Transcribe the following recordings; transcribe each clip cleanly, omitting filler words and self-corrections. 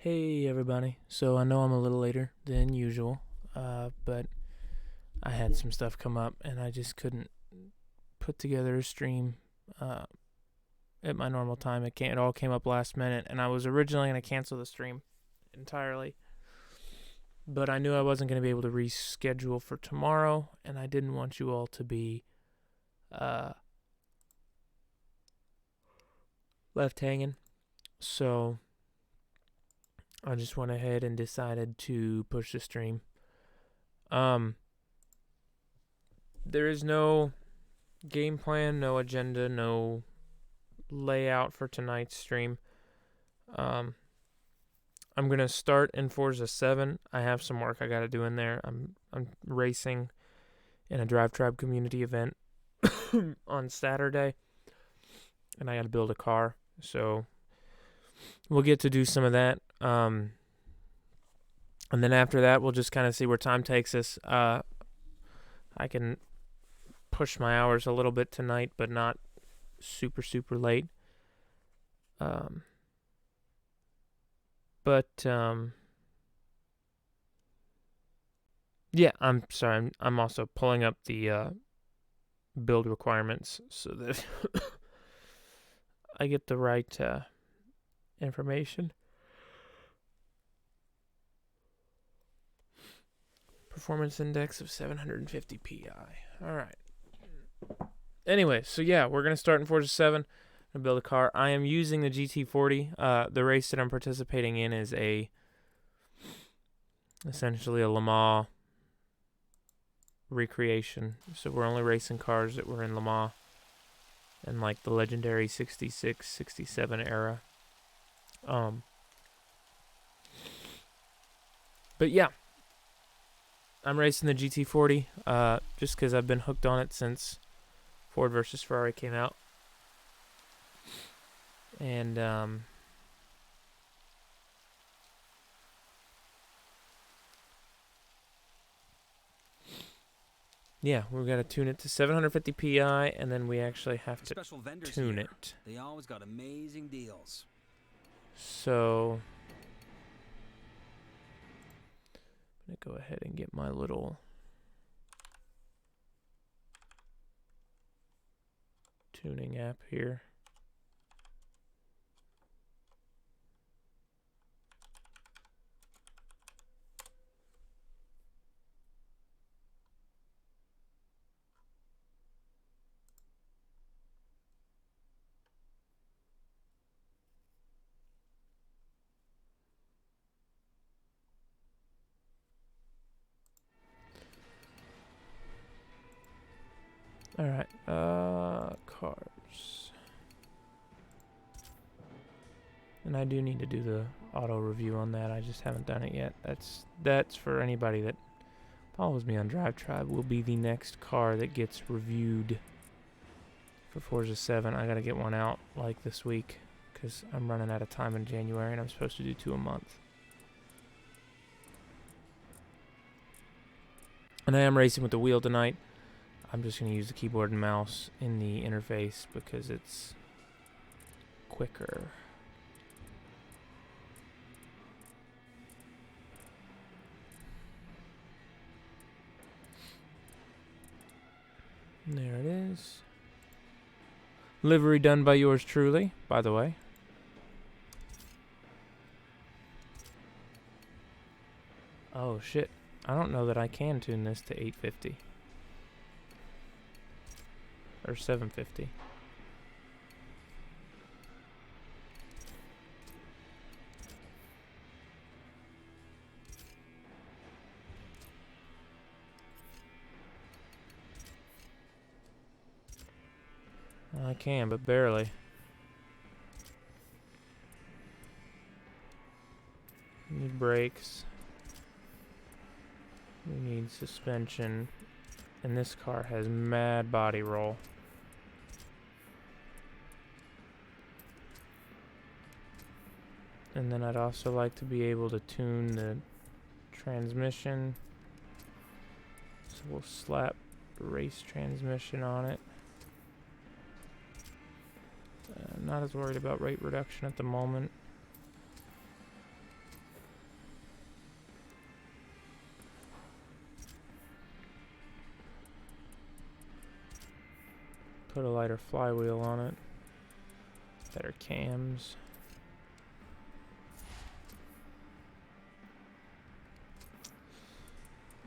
Hey everybody. So I know I'm a little later than usual, but I had some stuff come up and I just couldn't put together a stream uh, at my normal time. It all came up last minute, and I was originally going to cancel the stream entirely, but I knew I wasn't going to be able to reschedule for tomorrow, and I didn't want you all to be uh, left hanging. So I just went ahead and decided to push the stream. There is no game plan, no agenda, no layout for tonight's stream. I'm gonna start in Forza 7. I have some work I gotta do in there. I'm racing in a Drive Tribe community event on Saturday, and I gotta build a car. So we'll get to do some of that. And then after that, we'll just kind of see where time takes us. I can push my hours a little bit tonight, but not super late. Yeah, I'm sorry. I'm also pulling up the build requirements so that I get the right information. Performance index of 750 pi. All right. Anyway, so yeah, we're gonna start in Forza 7 and build a car. I am using the GT40. The race that I'm participating in is essentially a Le Mans recreation. So we're only racing cars that were in Le Mans in like the legendary 66, 67 era. But yeah, I'm racing the GT40 just because I've been hooked on it since Ford versus Ferrari came out. And yeah, we've got to tune it to 750 pi, and then we actually have to tune it. They always got amazing deals. So I'm gonna go ahead and get my little tuning app here. All right, cars. And I do need to do the auto review on that. I just haven't done it yet. That's for anybody that follows me on Drive Tribe. Will be the next car that gets reviewed for Forza 7. I gotta get one out like this week because I'm running out of time in January and I'm supposed to do 2 a month. And I am racing with the wheel tonight. I'm just going to use the keyboard and mouse in the interface because it's quicker. There it is. Livery done by yours truly, by the way. Oh shit. I don't know that I can tune this to 850. Or 750. I can, but barely. We need brakes. We need suspension. And this car has mad body roll. And then I'd also like to be able to tune the transmission. So we'll slap race transmission on it. Not as worried about rate reduction at the moment. Put a lighter flywheel on it. Better cams.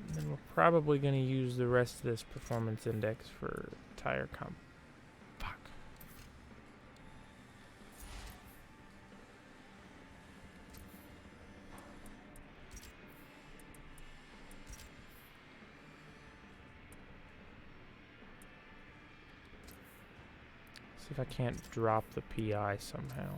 And then we're probably going to use the rest of this performance index for tire comp. Fuck. See if I can't drop the PI somehow.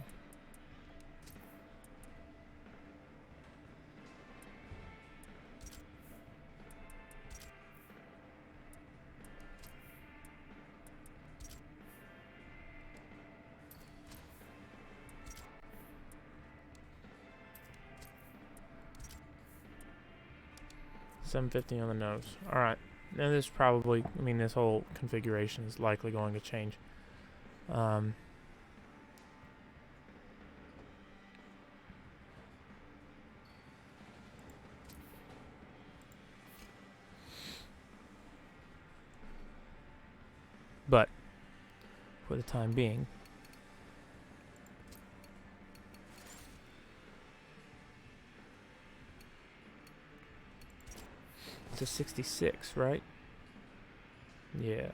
$750 on the nose. Alright. Now this probably, I mean, this whole configuration is likely going to change. But for the time being, it's a 66, right? Yeah.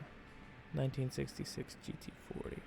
1966 GT40.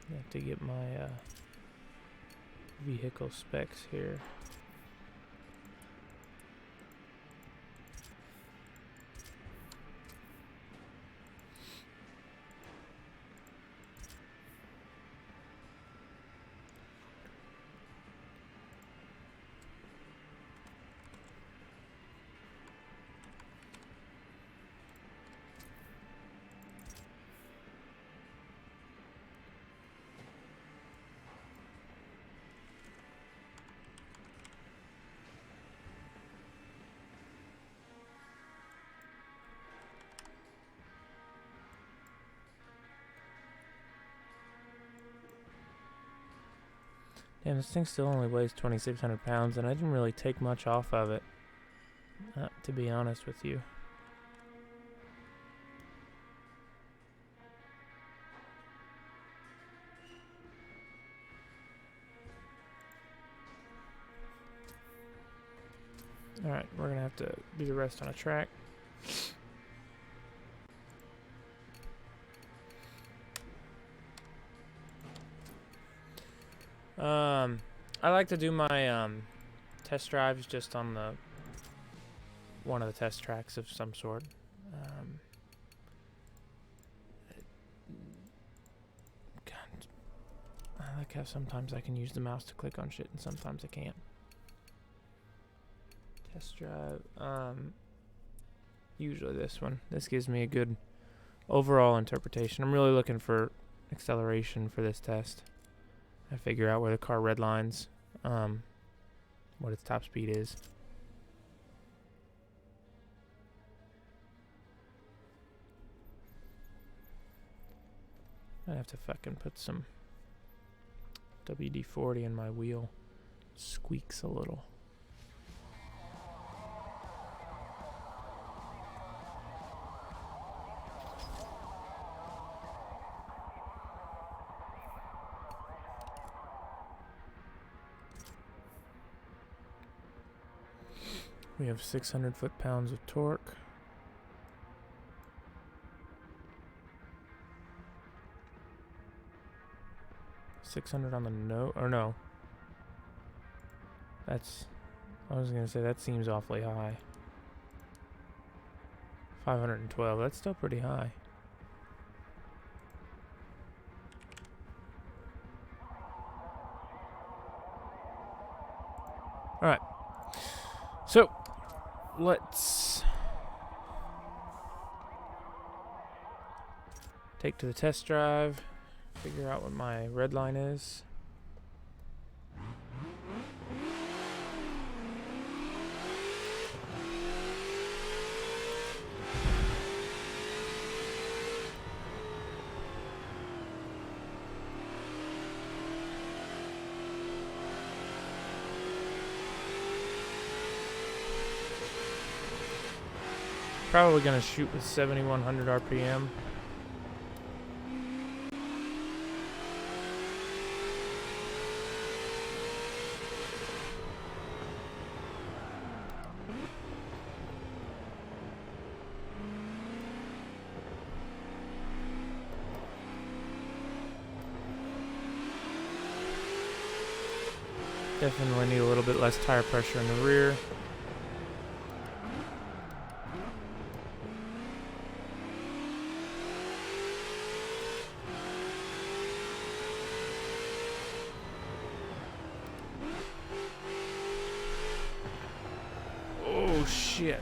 I have to get my vehicle specs here. Damn, this thing still only weighs 2,600 pounds, and I didn't really take much off of it, to be honest with you. Alright, we're gonna have to do the rest on a track. I like to do my test drives just on the one of the test tracks of some sort. God, I like how sometimes I can use the mouse to click on shit and sometimes I can't. Test drive. Usually this one. This gives me a good overall interpretation. I'm really looking for acceleration for this test. I figure out where the car redlines, what its top speed is. I have to fucking put some WD-40 in my wheel. Squeaks a little. We have 600 foot-pounds of torque. $600 on the no. That's, I was gonna say that seems awfully high. 512, that's still pretty high. Alright. So, let's take to the test drive, figure out what my red line is. Probably gonna shoot with 7100 RPM. Definitely need a little bit less tire pressure in the rear. Oh shit.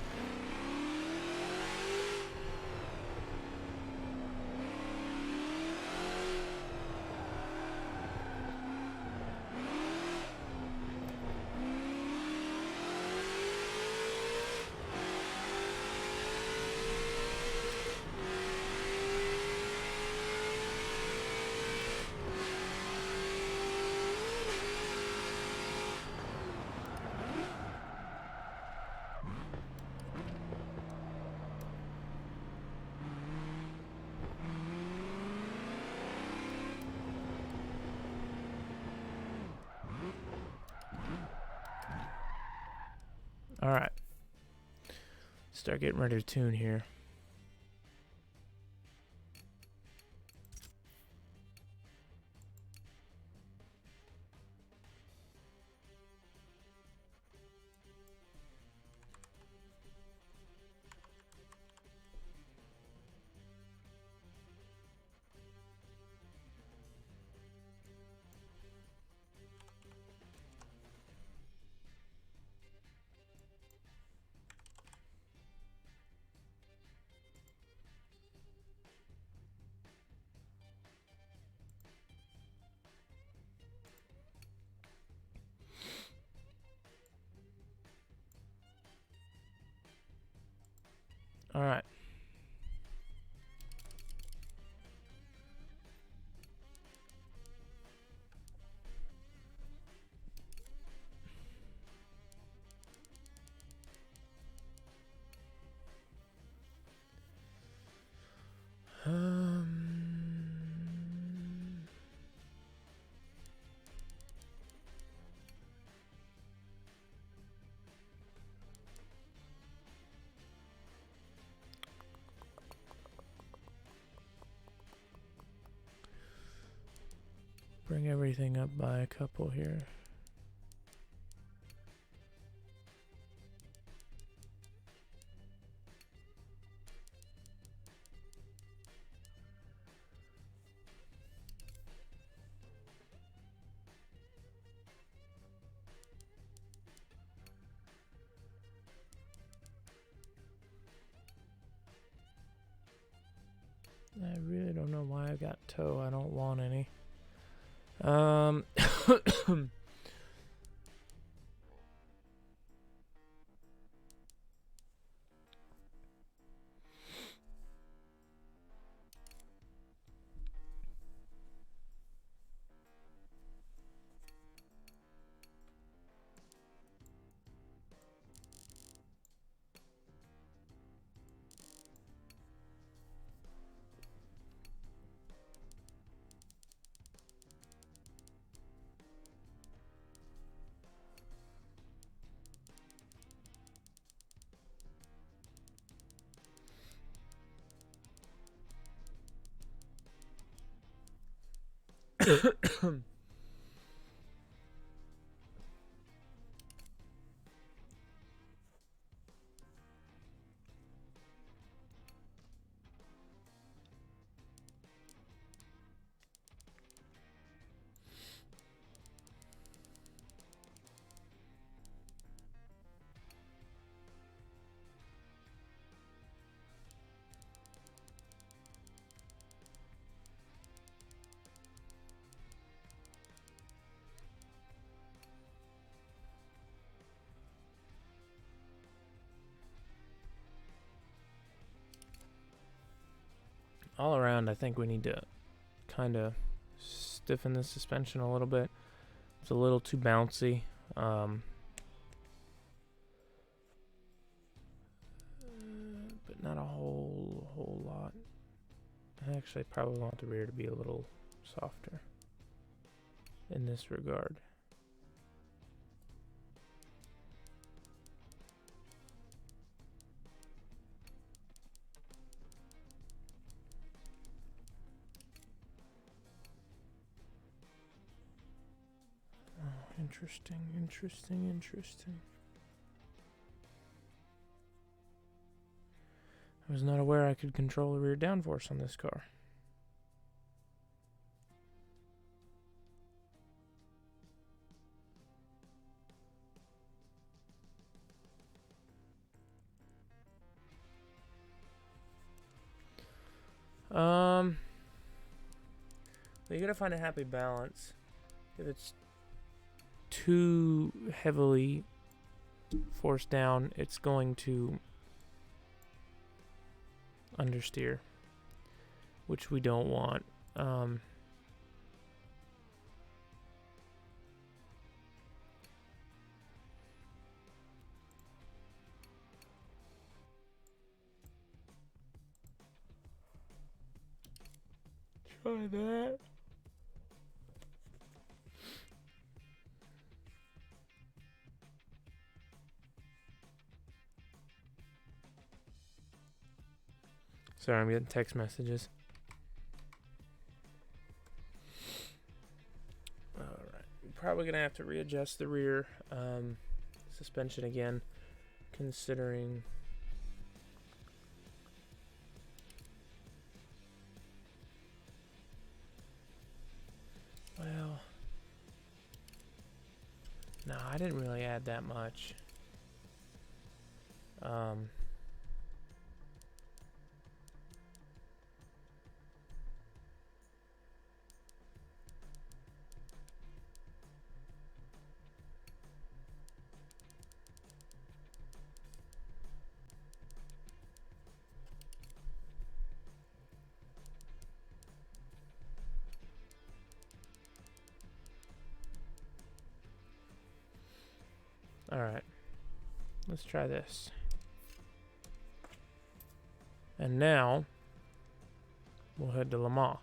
Alright. Start getting ready to tune here. Alright. Bring everything up by a couple here. I really don't know why I got toe. I don't want any. all around, I think we need to kind of stiffen the suspension a little bit. It's a little too bouncy. But not a whole lot. I actually probably want the rear to be a little softer in this regard. Interesting. I was not aware I could control the rear downforce on this car. Well, you gotta find a happy balance. If it's too heavily forced down, it's going to understeer, which we don't want. Try that. Sorry, I'm getting text messages. Alright. Probably going to have to readjust the rear suspension again, considering... Well... No, I didn't really add that much. Alright, let's try this. And now, we'll head to Le Mans.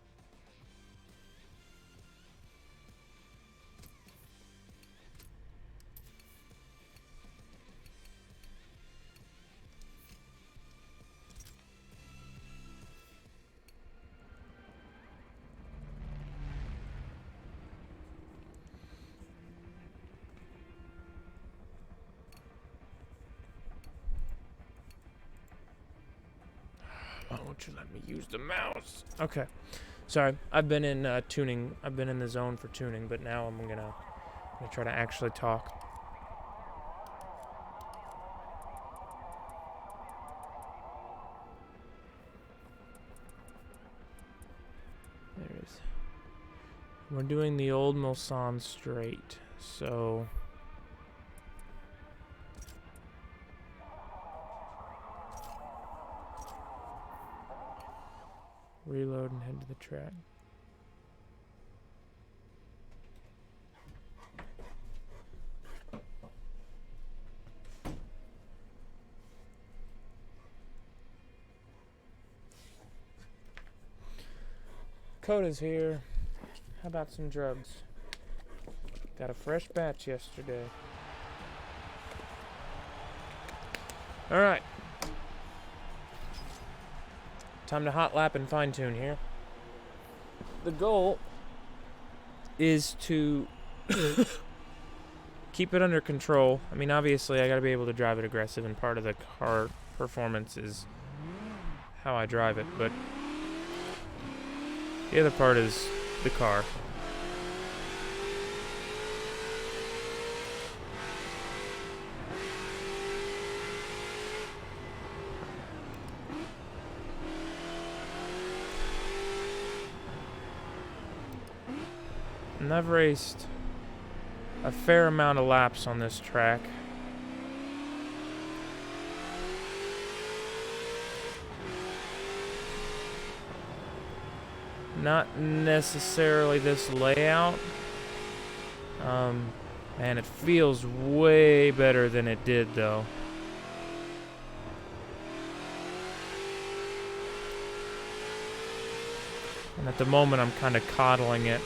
Why won't you let me use the mouse? Okay. Sorry, I've been in tuning. I've been in the zone for tuning, but now I'm gonna try to actually talk. There it is. We're doing the old Mulsanne straight, so... Reload and head to the track. Coda's here. How about some drugs? Got a fresh batch yesterday. Alright. Time to hot lap and fine tune here. The goal is to keep it under control. I mean, obviously, I gotta be able to drive it aggressive, and part of the car performance is how I drive it, but the other part is the car. And I've raced a fair amount of laps on this track. Not necessarily this layout. Man, it feels way better than it did, though. And at the moment, I'm kind of coddling it.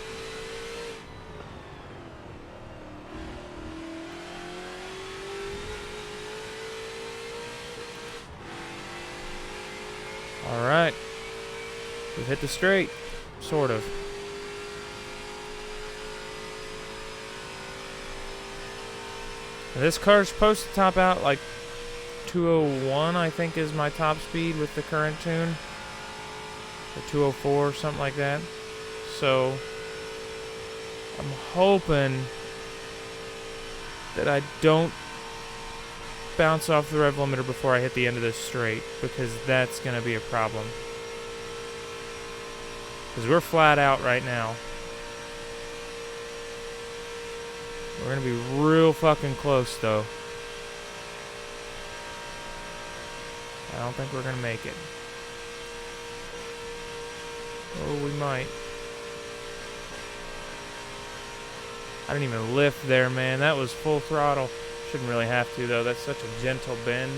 Alright. We've hit the straight. Sort of. This car's supposed to top out like 201, I think, is my top speed with the current tune. Or 204, something like that. So, I'm hoping that I don't bounce off the rev limiter before I hit the end of this straight, because that's going to be a problem. Because we're flat out right now. We're going to be real fucking close, though. I don't think we're going to make it. Oh, we might. I didn't even lift there, man. That was full throttle. Shouldn't really have to, though. That's such a gentle bend.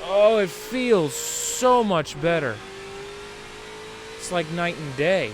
Oh, it feels so much better. It's like night and day.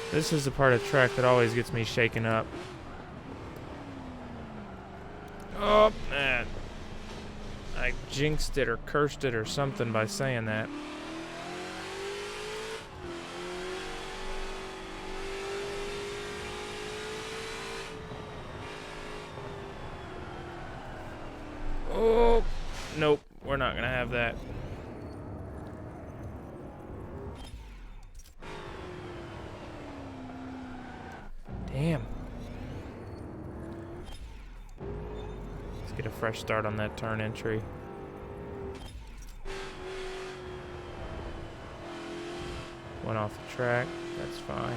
This is the part of the track that always gets me shaken up. Oh, man. I jinxed it or cursed it or something by saying that. Oh, nope. We're not going to have that. Damn. Let's get a fresh start on that turn entry. Went off the track. That's fine.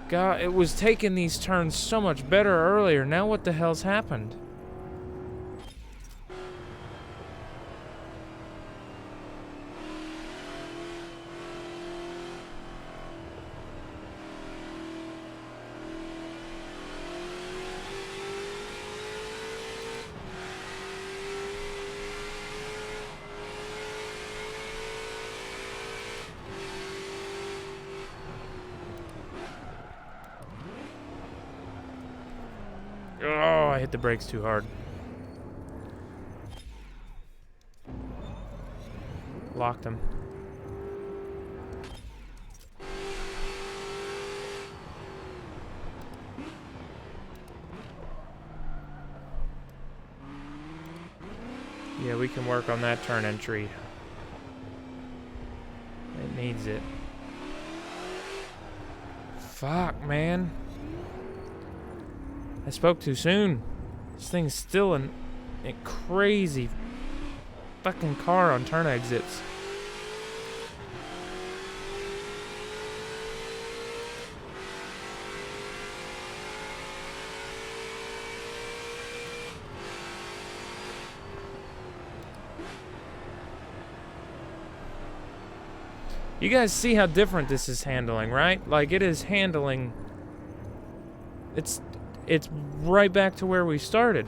God, it was taking these turns so much better earlier. Now what the hell's happened? Oh, I hit the brakes too hard. Locked him. Yeah, we can work on that turn entry. It needs it. Fuck, man. I spoke too soon. This thing's still a crazy fucking car on turn exits. You guys see how different this is handling, right? Like, it is handling... It's right back to where we started.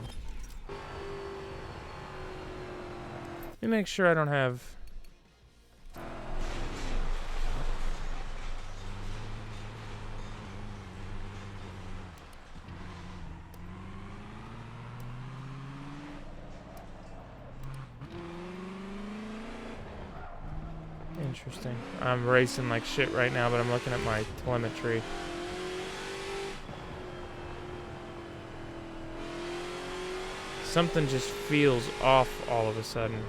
Let me make sure I don't have... Interesting. I'm racing like shit right now, but I'm looking at my telemetry. Something just feels off all of a sudden.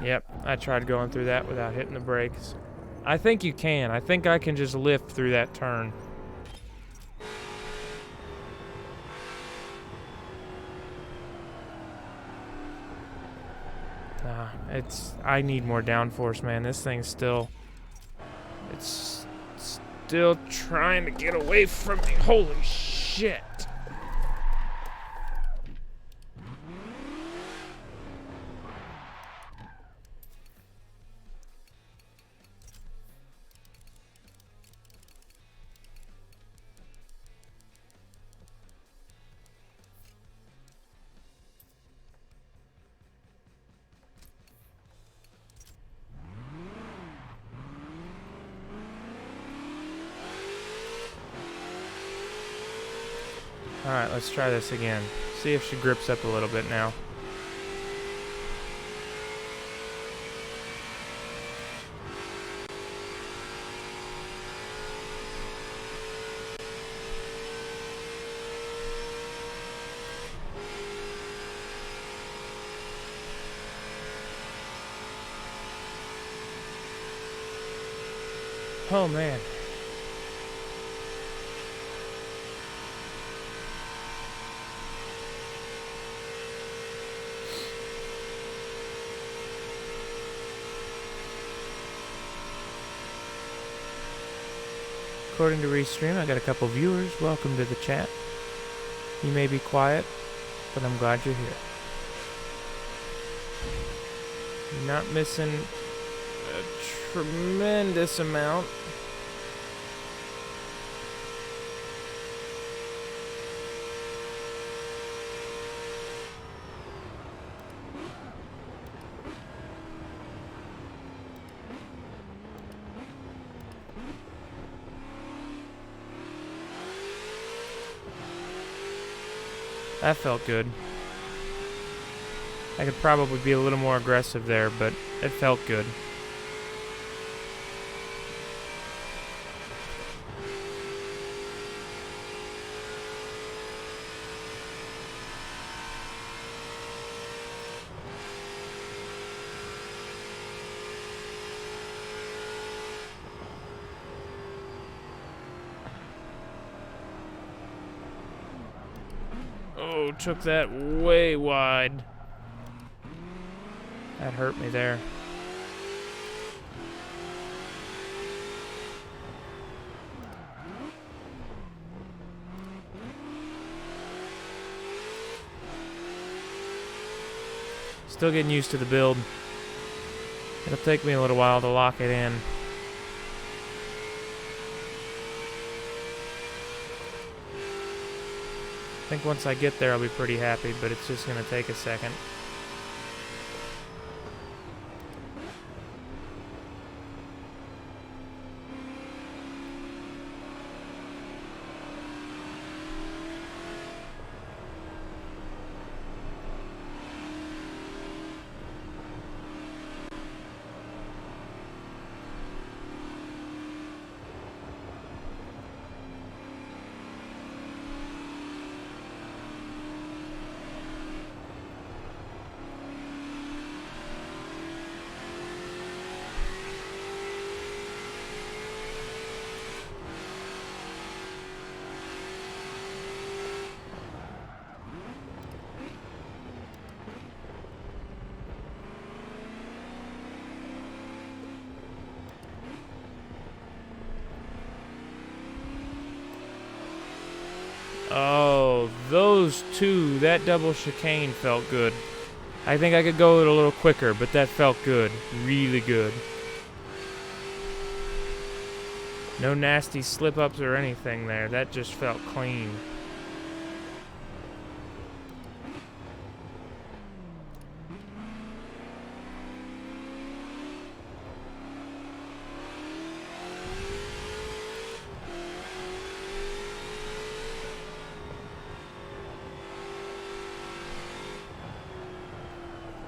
Yep, I tried going through that without hitting the brakes. I think you can. I think I can just lift through that turn. Nah, I need more downforce, man. This thing's still... It's still trying to get away from me. Holy shit. Alright, let's try this again. See if she grips up a little bit now. Oh man. According to Restream, I got a couple viewers. Welcome to the chat. You may be quiet, but I'm glad you're here. You're not missing a tremendous amount. That felt good. I could probably be a little more aggressive there, but it felt good. Oh, took that way wide. That hurt me there. Still getting used to the build. It'll take me a little while to lock it in. I think once I get there I'll be pretty happy, but it's just going to take a second. Oh, those two, that double chicane felt good. I think I could go it a little quicker, but that felt good. Really good. No nasty slip-ups or anything there. That just felt clean.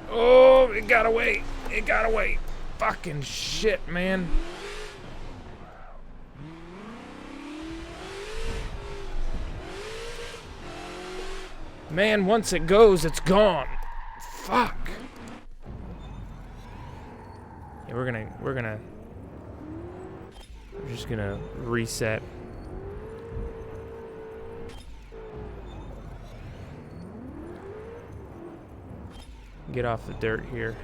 Oh, it got away. It got away. Fucking shit, man. Man, once it goes, it's gone. Fuck. Yeah, we're just gonna reset. Get off the dirt here.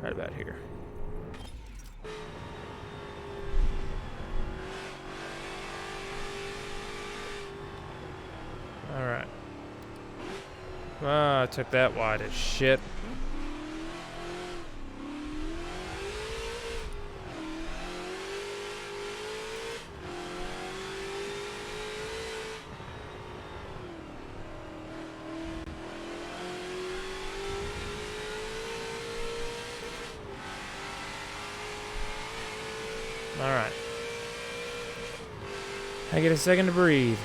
Right about here. Alright. Ah, I took that wide as shit. Alright. I get a second to breathe.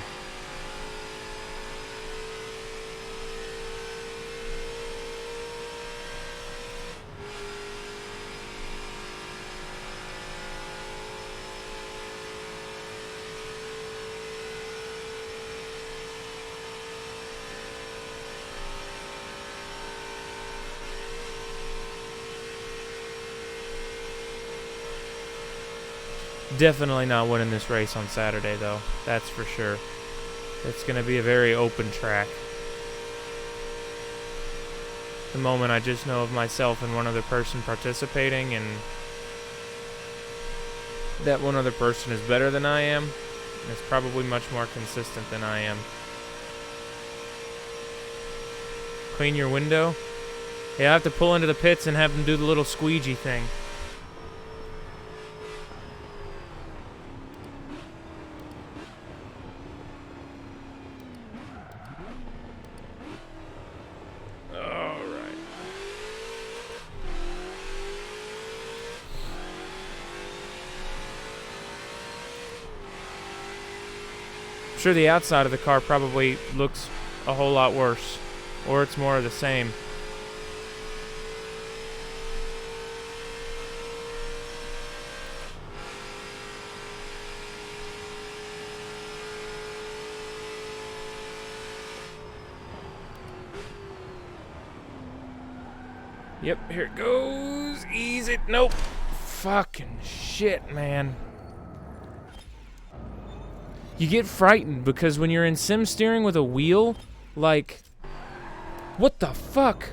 Definitely not winning this race on Saturday, though. That's for sure. It's going to be a very open track. The moment I just know of myself and one other person participating, and that one other person is better than I am, and is probably much more consistent than I am. Clean your window? Yeah, I have to pull into the pits and have them do the little squeegee thing. I'm sure the outside of the car probably looks a whole lot worse, or it's more of the same. Yep, here it goes. Ease it. Nope. Fucking shit, man. You get frightened because when you're in sim steering with a wheel, like, what the fuck?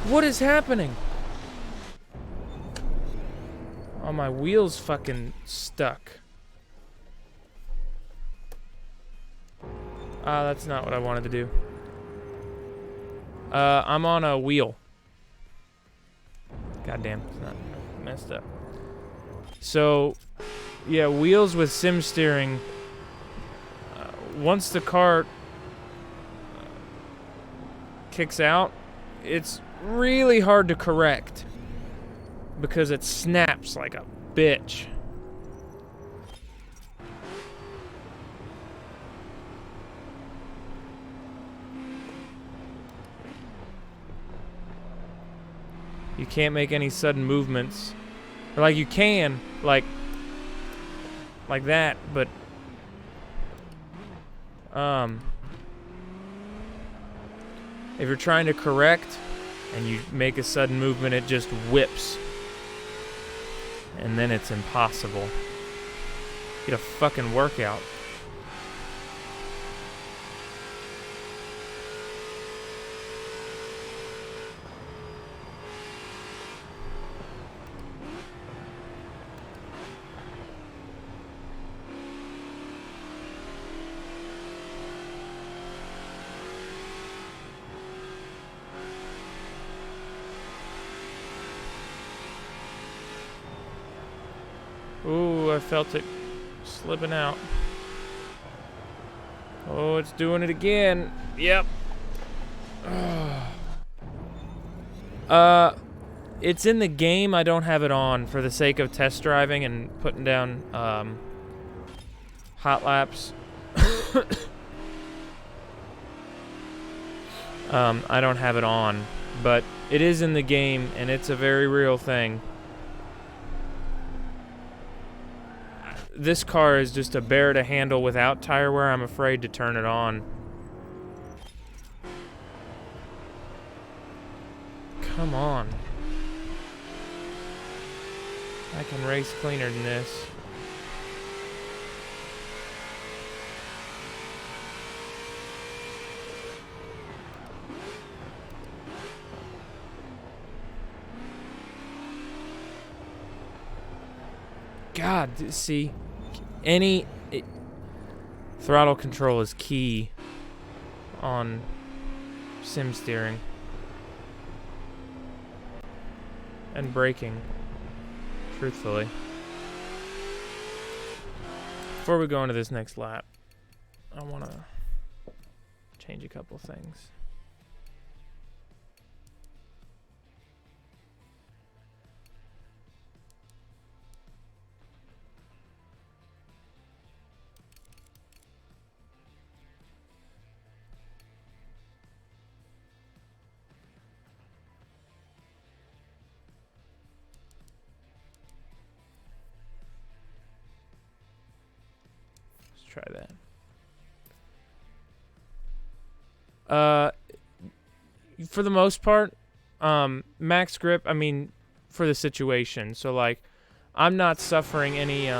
What is happening? Oh, my wheel's fucking stuck. That's not what I wanted to do. I'm on a wheel. Goddamn, it's not messed up. So, yeah, wheels with sim steering. Once the car kicks out, it's really hard to correct because it snaps like a bitch. You can't make any sudden movements. Or like you can, like that, but if you're trying to correct and you make a sudden movement, it just whips. And then it's impossible. Get a fucking workout. Ooh, I felt it slipping out. Oh, it's doing it again. Yep. It's in the game. I don't have it on for the sake of test driving and putting down hot laps. I don't have it on, but it is in the game, and it's a very real thing. This car is just a bear to handle without tire wear. I'm afraid to turn it on. Come on. I can race cleaner than this. God, see, throttle control is key on sim steering and braking, truthfully. Before we go into this next lap, I want to change a couple things. Try that. For the most part, max grip, I mean, for the situation. So, like, I'm not suffering any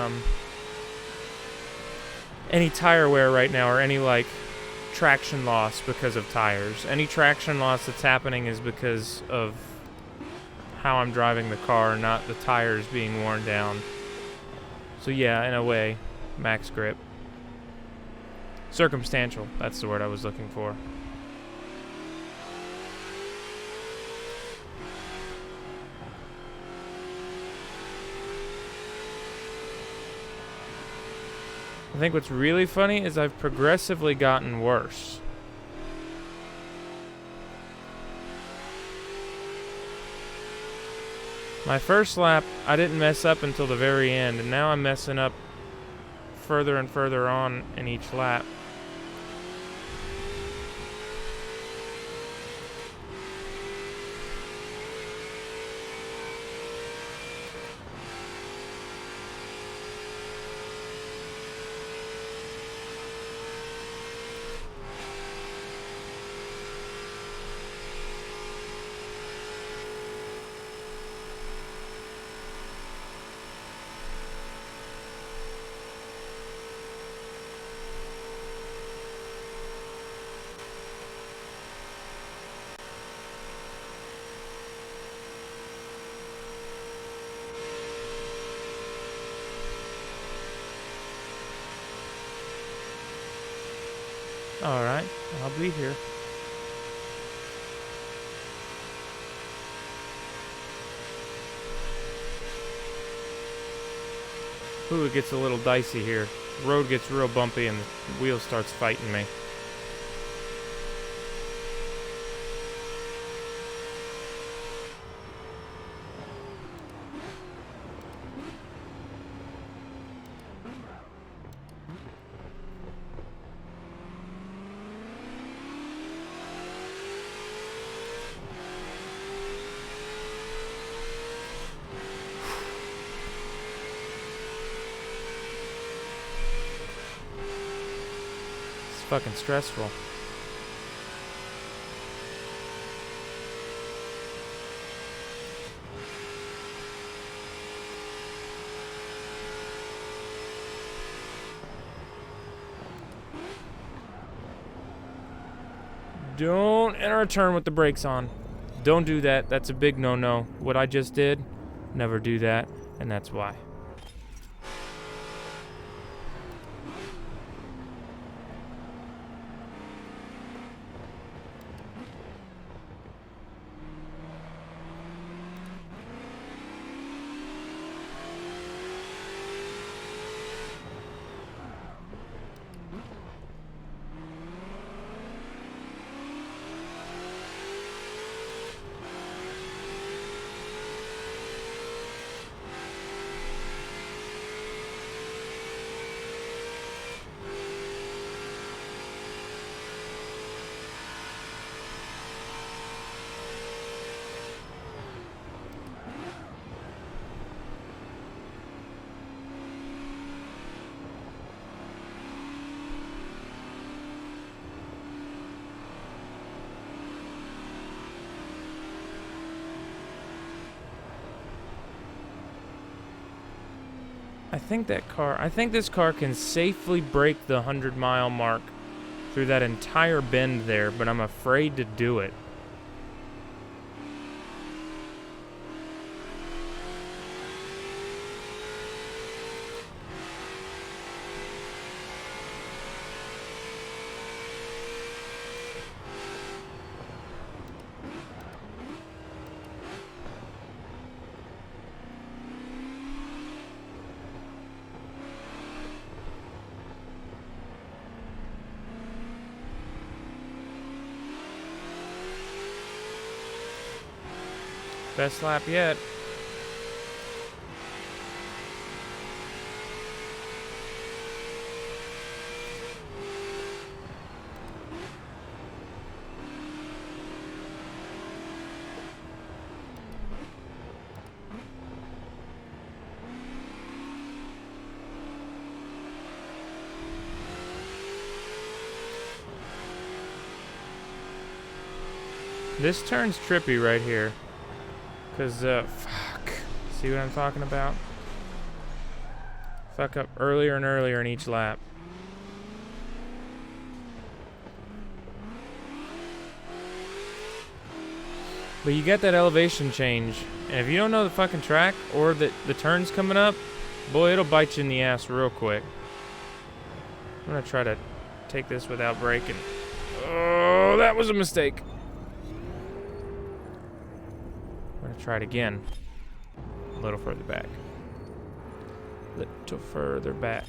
tire wear right now or any, like, traction loss because of tires. Any traction loss that's happening is because of how I'm driving the car, not the tires being worn down. So, yeah, in a way, max grip. Circumstantial, that's the word I was looking for. I think what's really funny is I've progressively gotten worse. My first lap, I didn't mess up until the very end, and now I'm messing up further and further on in each lap. Alright, I'll be here. Ooh, it gets a little dicey here. Road gets real bumpy and the wheel starts fighting me. Fucking stressful. Don't enter a turn with the brakes on. Don't do that. That's a big no-no. What I just did, never do that, and that's why. think this car can safely break the 100-mile mark through that entire bend there, but I'm afraid to do it. Best lap yet. This turn's trippy right here. Cause, fuck. See what I'm talking about? Fuck up earlier and earlier in each lap. But you get that elevation change, and if you don't know the fucking track, or the turn's coming up, boy, it'll bite you in the ass real quick. I'm gonna try to take this without braking. Oh, that was a mistake. Try it again. A little further back. Little further back.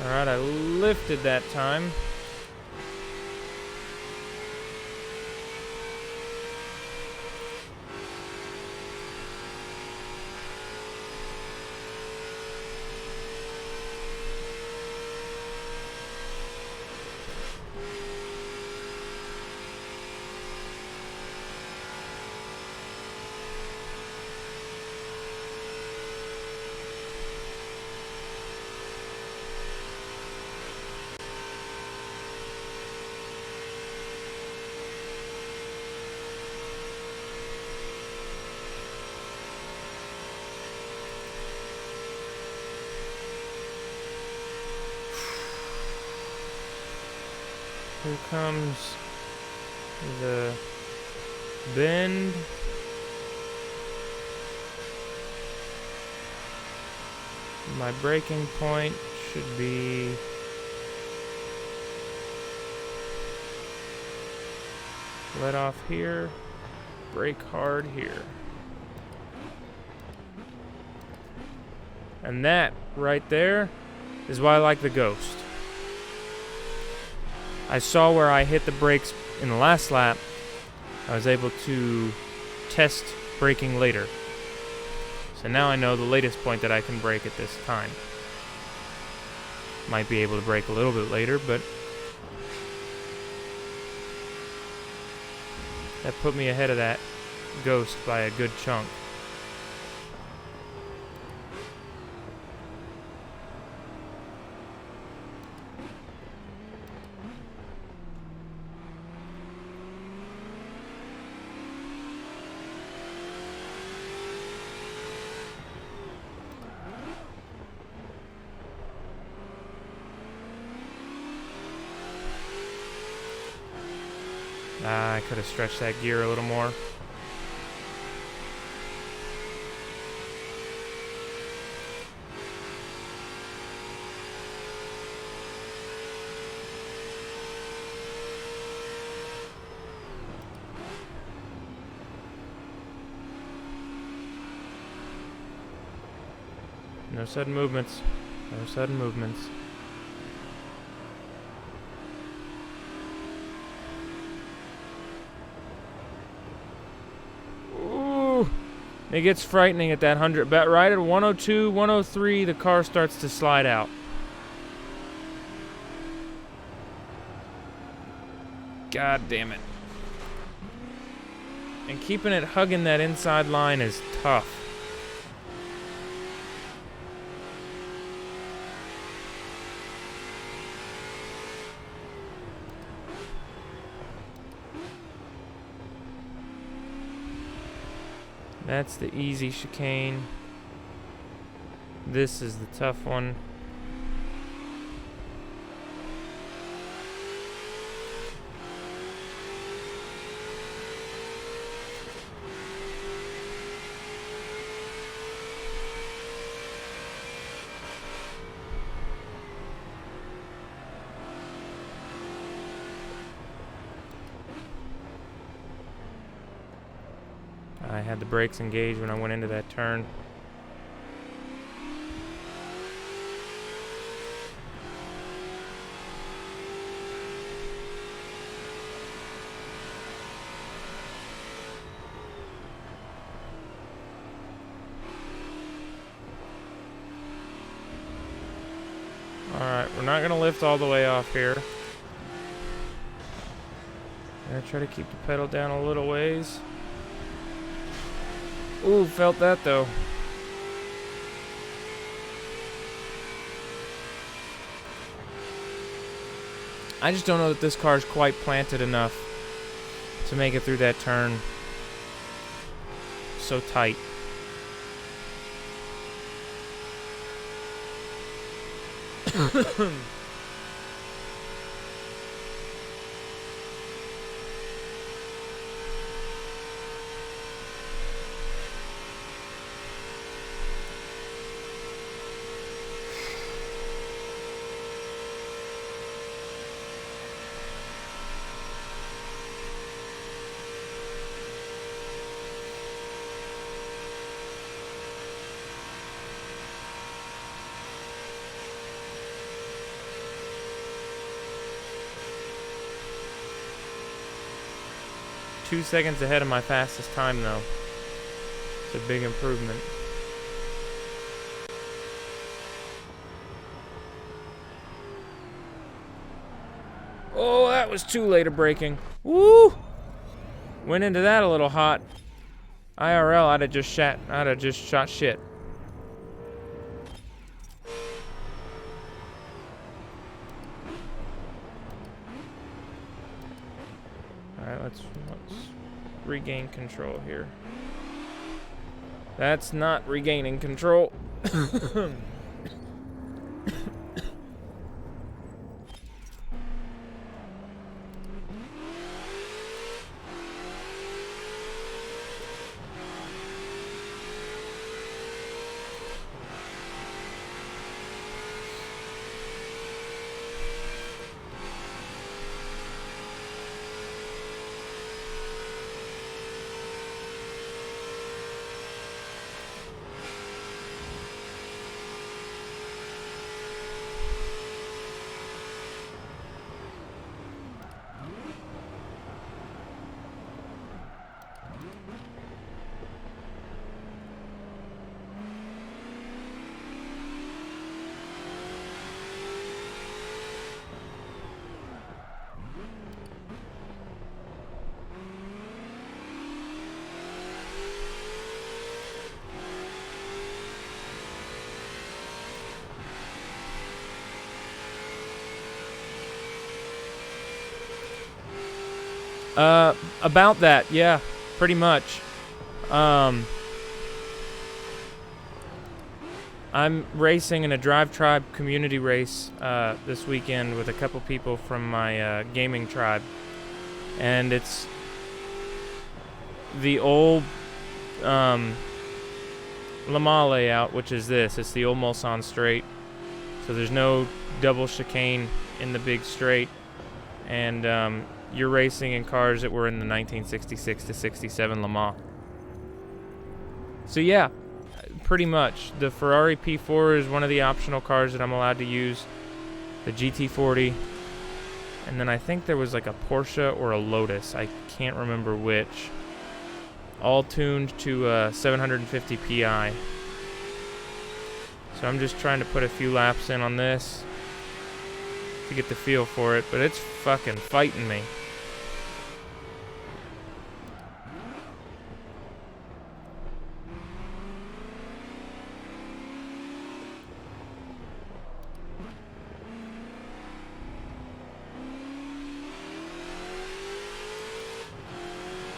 Alright, I lifted that time. Here comes the bend. My braking point should be let off here, brake hard here. And that right there is why I like the Ghost. I saw where I hit the brakes in the last lap. I was able to test braking later. So now I know the latest point that I can brake at this time. Might be able to brake a little bit later, but that put me ahead of that Ghost by a good chunk. I could have stretched that gear a little more. No sudden movements. No sudden movements. It gets frightening at that 100. But right at 102, 103, the car starts to slide out. God damn it. And keeping it hugging that inside line is tough. That's the easy chicane. This is the tough one. I had the brakes engaged when I went into that turn. Alright, we're not going to lift all the way off here. I'm going to try to keep the pedal down a little ways. Ooh, felt that though. I just don't know that this car is quite planted enough to make it through that turn so tight. Two seconds ahead of my fastest time though. It's a big improvement. Oh, that was too late of braking. Woo! Went into that a little hot. IRL, I'd have just shot shit. Alright, let's regain control here. That's not regaining control. About that, yeah, pretty much. I'm racing in a Drive Tribe community race this weekend with a couple people from my gaming tribe, and it's the old Le Mans layout, which is this. It's the old Mulsanne straight, so there's no double chicane in the big straight, and you're racing in cars that were in the 1966 to 67 Le Mans. So yeah, pretty much. The Ferrari P4 is one of the optional cars that I'm allowed to use. The GT40. And then I think there was like a Porsche or a Lotus. I can't remember which. All tuned to 750 PI. So I'm just trying to put a few laps in on this to get the feel for it. But it's fucking fighting me.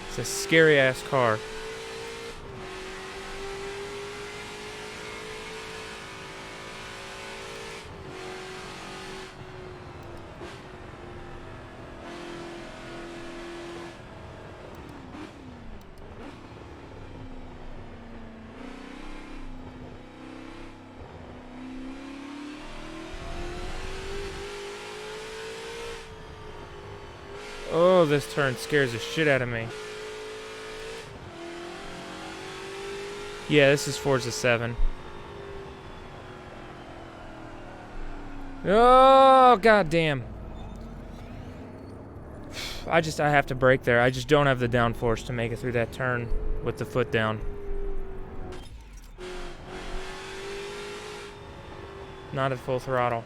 It's a scary ass car. Oh, this turn scares the shit out of me. Yeah, this is Forza 7. Oh, goddamn. I have to brake there. I just don't have the downforce to make it through that turn with the foot down. Not at full throttle.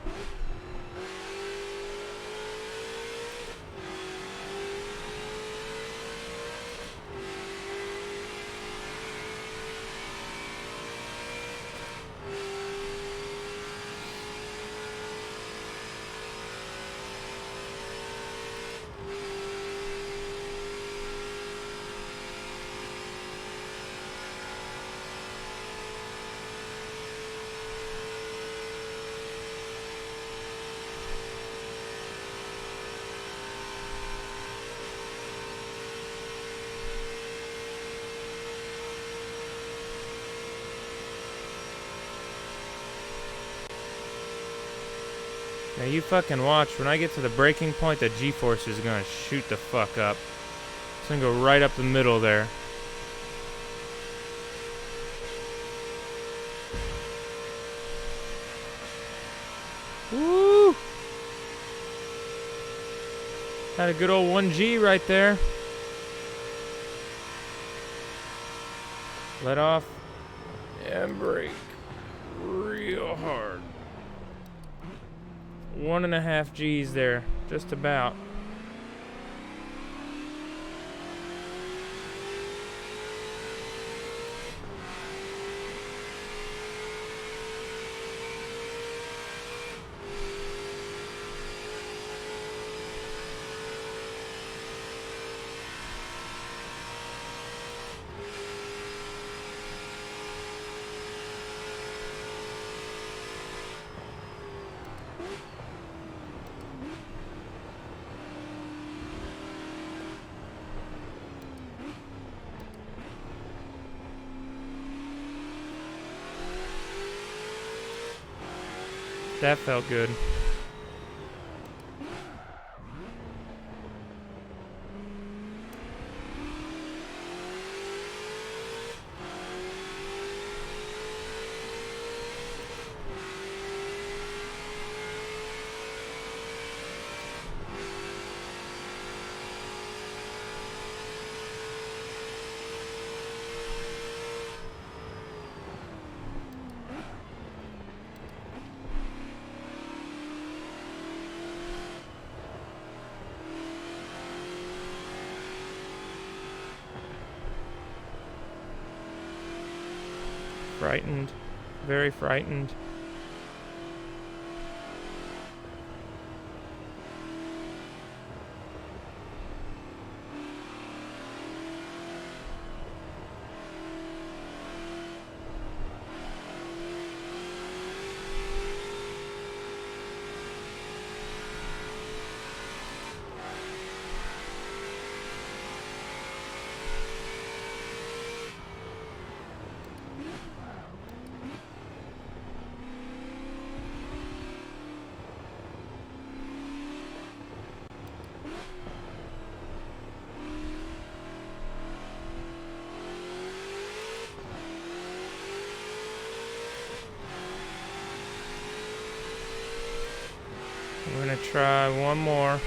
Now you fucking watch. When I get to the braking point, the G-force is gonna shoot the fuck up. It's gonna go right up the middle there. Woo! Had a good old 1G right there. Let off and brake real hard. 1.5 G's there, just about. That felt good. Frightened. Very frightened. We're gonna try one more.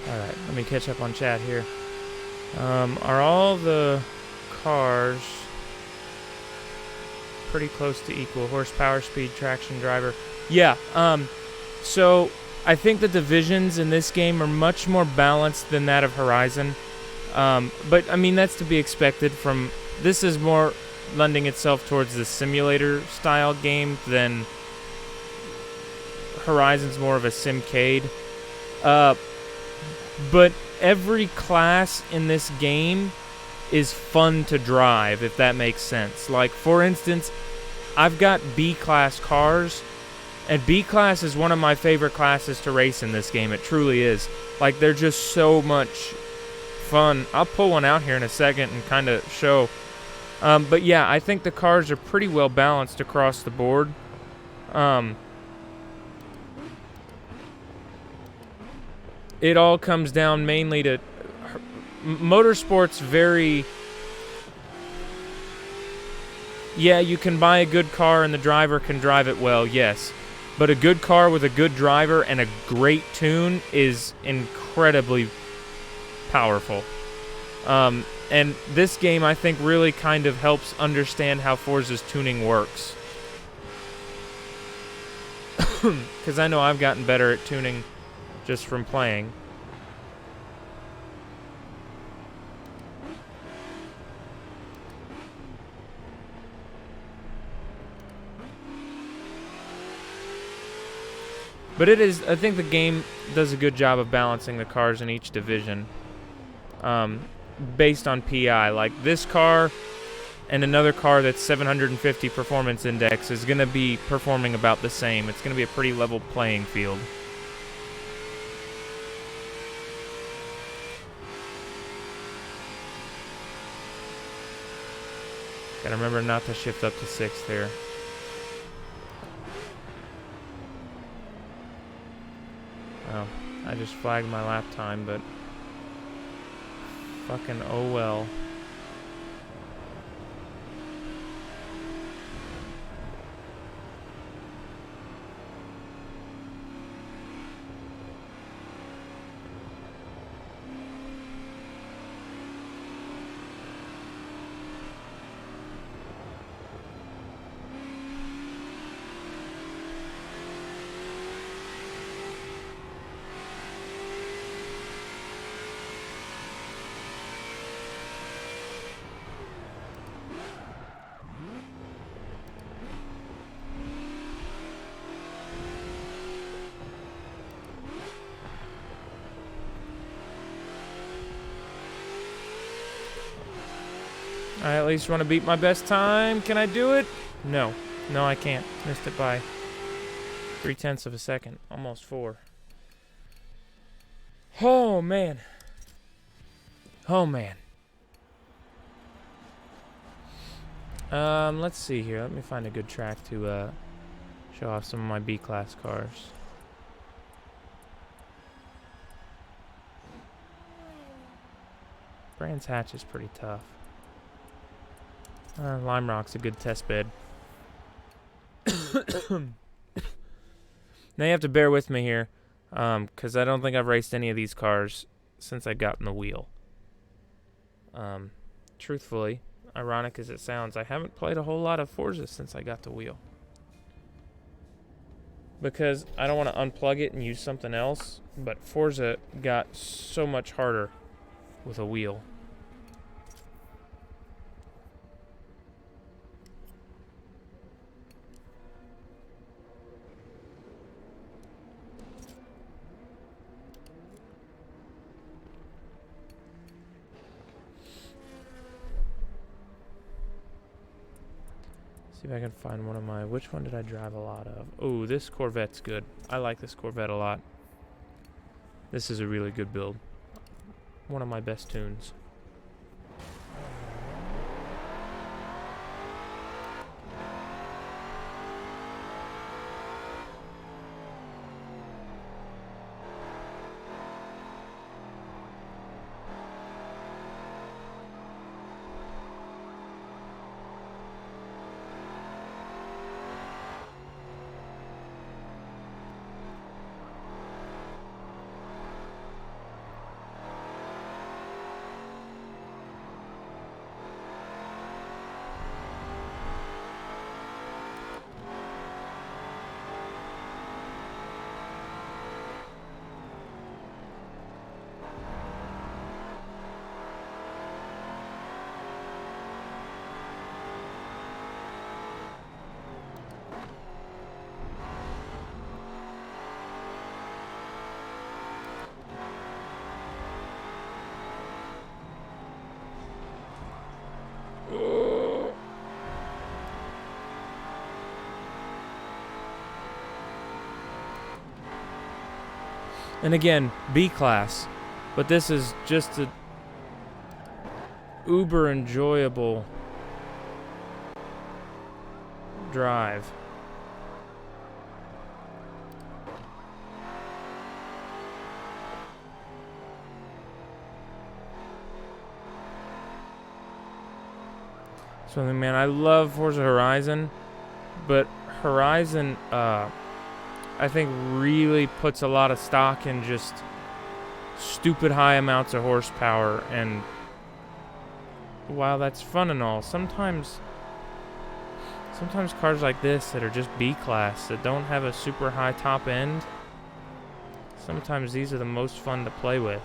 Alright, let me catch up on chat here. Are all the cars pretty close to equal? Horsepower, speed, traction, driver. Yeah, so I think the divisions in this game are much more balanced than that of Horizon. But, I mean, that's to be expected from... This is more lending itself towards the simulator-style game than Horizon's more of a simcade. But every class in this game is fun to drive, if that makes sense. Like, for instance, I've got B-class cars, and B-class is one of my favorite classes to race in this game. It truly is. Like, they're just so much fun. I'll pull one out here in a second and kind of show. But yeah, I think the cars are pretty well balanced across the board. It all comes down mainly to motorsport's very... Yeah, you can buy a good car and the driver can drive it well, yes. But a good car with a good driver and a great tune is incredibly powerful. And this game, I think, really kind of helps understand how Forza's tuning works. Because I know I've gotten better at tuning just from playing. But it is, I think the game does a good job of balancing the cars in each division. Based on PI. Like, this car and another car that's 750 performance index is going to be performing about the same. It's going to be a pretty level playing field. Gotta remember not to shift up to 6th here. Well, I just flagged my lap time, but fucking oh well. I at least want to beat my best time. Can I do it? No. No, I can't. Missed it by 0.3 of a second. Almost 4. Oh, man. Oh, man. Let's see here. Let me find a good track to show off some of my B-class cars. Brands Hatch is pretty tough. Lime Rock's a good test bed. Now you have to bear with me here, because I don't think I've raced any of these cars since I got in the wheel. Truthfully, ironic as it sounds, I haven't played a whole lot of Forza since I got the wheel. Because I don't want to unplug it and use something else, but Forza got so much harder with a wheel. See if I can find one of my... Which one did I drive a lot of? Oh, this Corvette's good. I like this Corvette a lot. This is a really good build. One of my best tunes. And again, B class. But this is just a uber enjoyable drive. So, man, I love Forza Horizon, but Horizon, I think, really puts a lot of stock in just stupid high amounts of horsepower, and while that's fun and all, sometimes cars like this that are just B-class, that don't have a super high top end, sometimes these are the most fun to play with.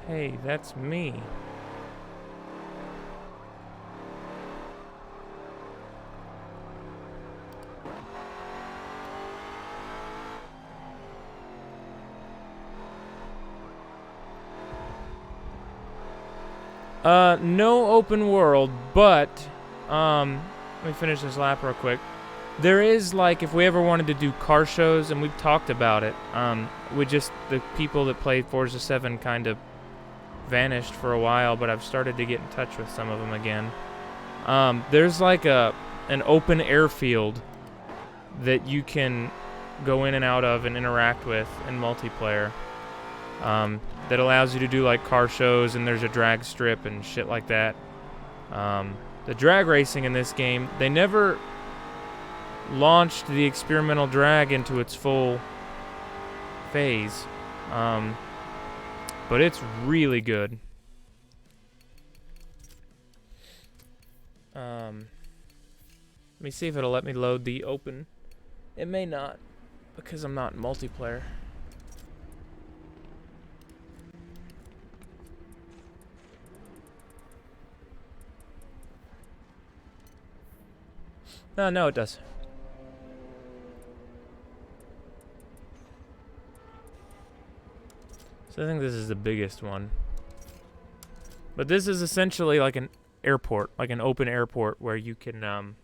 Hey, that's me. No open world, but, let me finish this lap real quick. There is, like, if we ever wanted to do car shows, and we've talked about it, the people that played Forza 7 kind of vanished for a while, but I've started to get in touch with some of them again. There's like an open airfield that you can go in and out of and interact with in multiplayer, that allows you to do like car shows, and there's a drag strip and shit like that. The drag racing in this game, they never launched the experimental drag into its full phase, but it's really good. Let me see if it'll let me load the open. It may not, because I'm not in multiplayer. No, it does. So I think this is the biggest one. But this is essentially like an airport, like an open airport where you can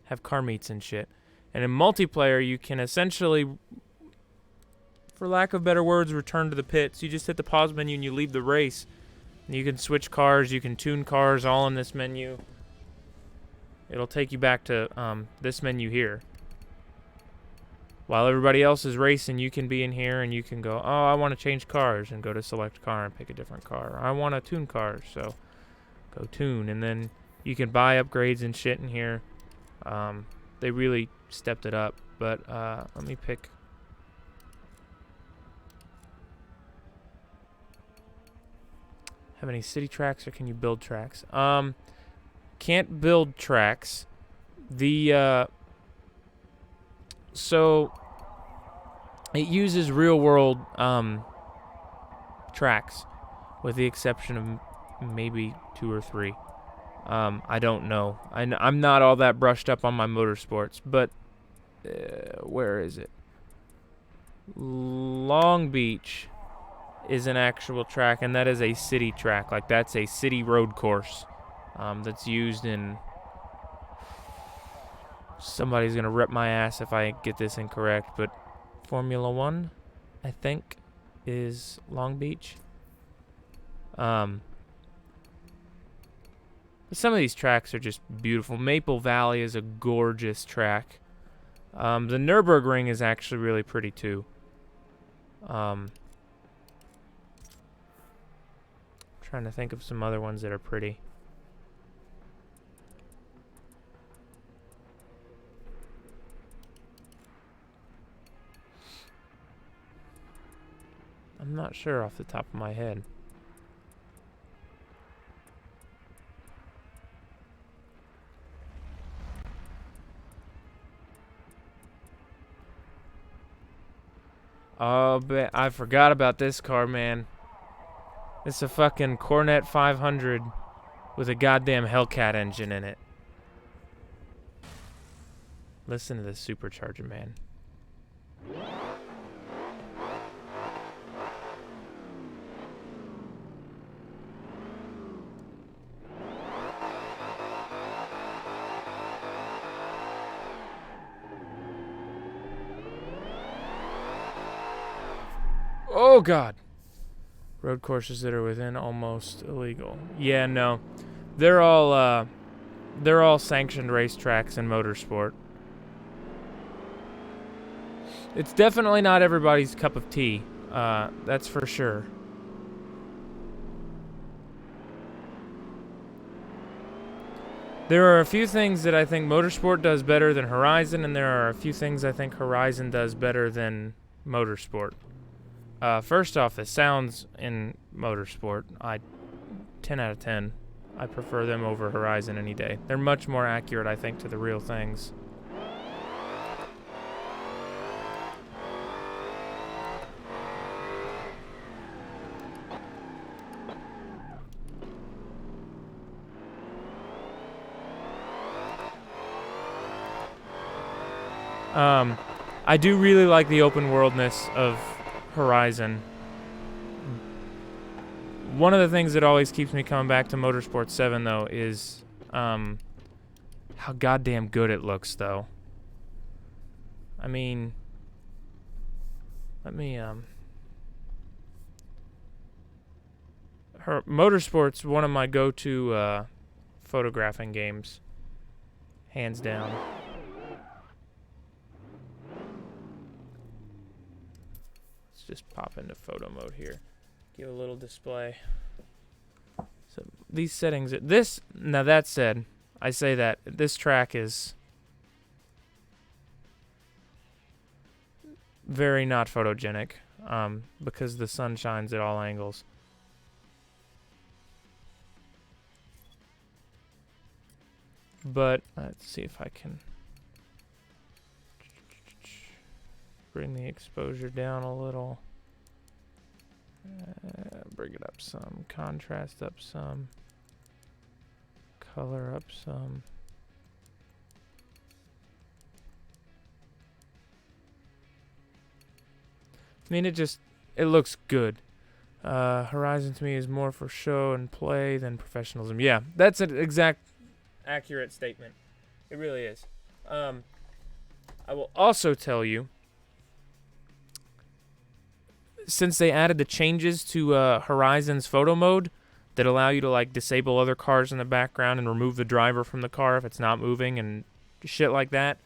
have car meets and shit. And in multiplayer, you can essentially, for lack of better words, return to the pits. You just hit the pause menu and you leave the race. And you can switch cars, you can tune cars, all in this menu. It'll take you back to this menu here. While everybody else is racing, you can be in here and you can go, oh, I want to change cars, and go to select car and pick a different car. I want to tune cars, so go tune. And then you can buy upgrades and shit in here. They really stepped it up, but let me pick. Have any city tracks, or can you build tracks? Can't build tracks. So it uses real world tracks, with the exception of maybe 2 or 3. I don't know. I'm not all that brushed up on my motorsports, but where is it? Long Beach is an actual track, and that is a city track. Like, that's a city road course that's used in... Somebody's going to rip my ass if I get this incorrect, but Formula 1, I think, is Long Beach. But some of these tracks are just beautiful. Maple Valley is a gorgeous track. The Nürburgring is actually really pretty too. Trying to think of some other ones that are pretty. I'm not sure off the top of my head. Oh, but I forgot about this car, man. It's a fucking Cornet 500. with a goddamn Hellcat engine in it. Listen to this supercharger, man. Oh, God. Road courses that are within almost illegal. Yeah, no. They're all sanctioned racetracks in motorsport. It's definitely not everybody's cup of tea. That's for sure. There are a few things that I think Motorsport does better than Horizon, and there are a few things I think Horizon does better than Motorsport. First off, the sounds in Motorsport, 10 out of 10. I prefer them over Horizon any day. They're much more accurate, I think, to the real things. I do really like the open worldness of Horizon. One of the things that always keeps me coming back to Motorsport 7, though, is how goddamn good it looks, though. I mean, let me, Motorsport's one of my go-to, photographing games. Hands down. Let's just pop into photo mode here. Give a little display. So these settings, now that said, I say that this track is very not photogenic, because the sun shines at all angles. But let's see if I can bring the exposure down a little. Bring it up some. Contrast up some. Color up some. I mean, it looks good. Horizon to me is more for show and play than professionalism. Yeah, that's an exact accurate statement. It really is. I will also tell you, since they added the changes to Horizon's photo mode that allow you to like disable other cars in the background and remove the driver from the car if it's not moving and shit like that,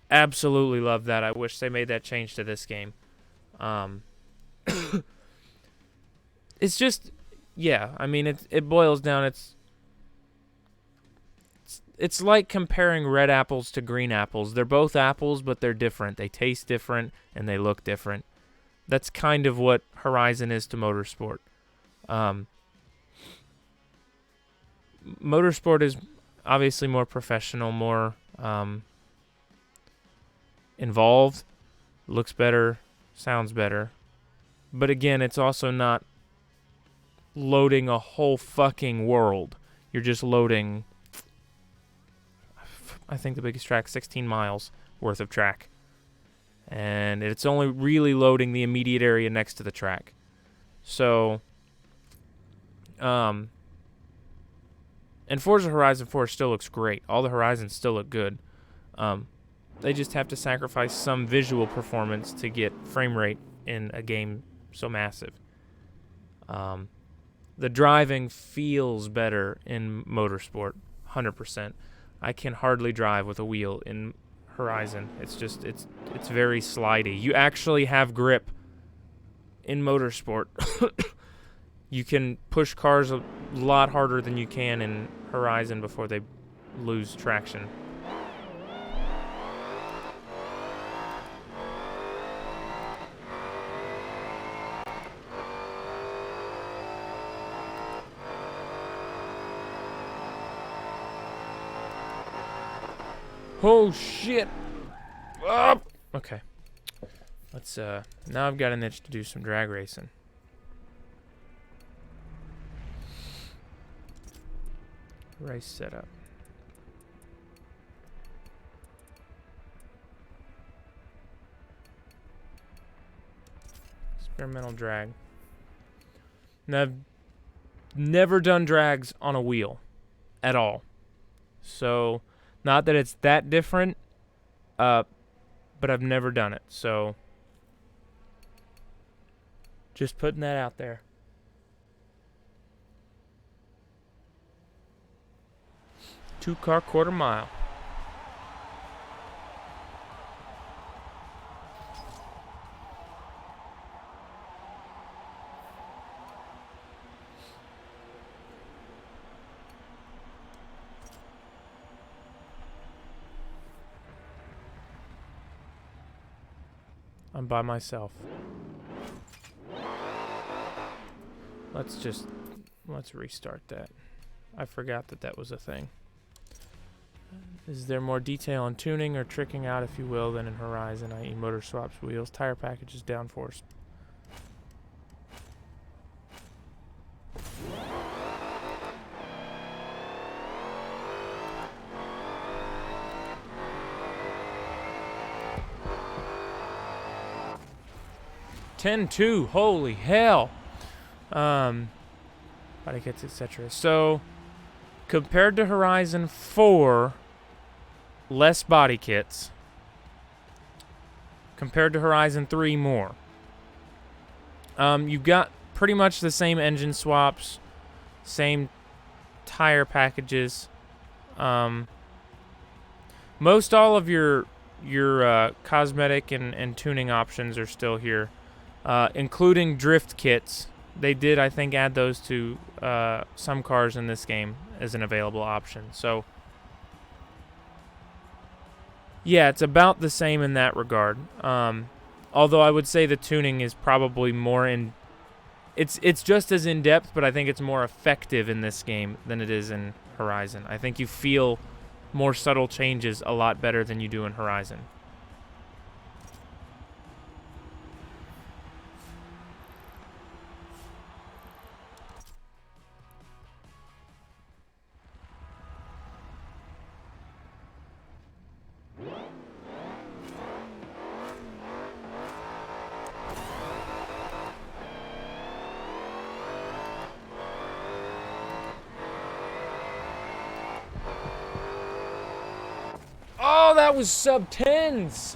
absolutely love that. I wish they made that change to this game. It's just, yeah, I mean, it boils down, it's like comparing red apples to green apples. They're both apples, but they're different. They taste different, and they look different. That's kind of what Horizon is to Motorsport. Motorsport is obviously more professional, more involved, looks better, sounds better. But again, it's also not loading a whole fucking world. You're just loading, I think the biggest track, 16 miles worth of track. And it's only really loading the immediate area next to the track. So, and Forza Horizon 4 still looks great. All the Horizons still look good. They just have to sacrifice some visual performance to get frame rate in a game so massive. The driving feels better in Motorsport, 100%. I can hardly drive with a wheel in Horizon. It's just, it's very slidey. You actually have grip in Motorsport. You can push cars a lot harder than you can in Horizon before they lose traction. Oh shit. Up. Okay. Let's now I've got an itch to do some drag racing. Race setup. Experimental drag. Now, I've never done drags on a wheel at all. So, not that it's that different, but I've never done it. So, just putting that out there. Two-car quarter mile. I'm by myself. Let's restart that. I forgot that was a thing. Is there more detail in tuning or tricking out, if you will, than in Horizon, i.e. motor swaps, wheels, tire packages, downforce? (10-2), holy hell. Body kits, etc. So, compared to Horizon 4, less body kits. Compared to Horizon 3, more. You've got pretty much the same engine swaps, same tire packages. Most all of your cosmetic and tuning options are still here, including drift kits. They did, I think, add those to some cars in this game as an available option. So, yeah, it's about the same in that regard. Although I would say the tuning is probably more in... It's just as in-depth, but I think it's more effective in this game than it is in Horizon. I think you feel more subtle changes a lot better than you do in Horizon. Oh, that was sub-10s.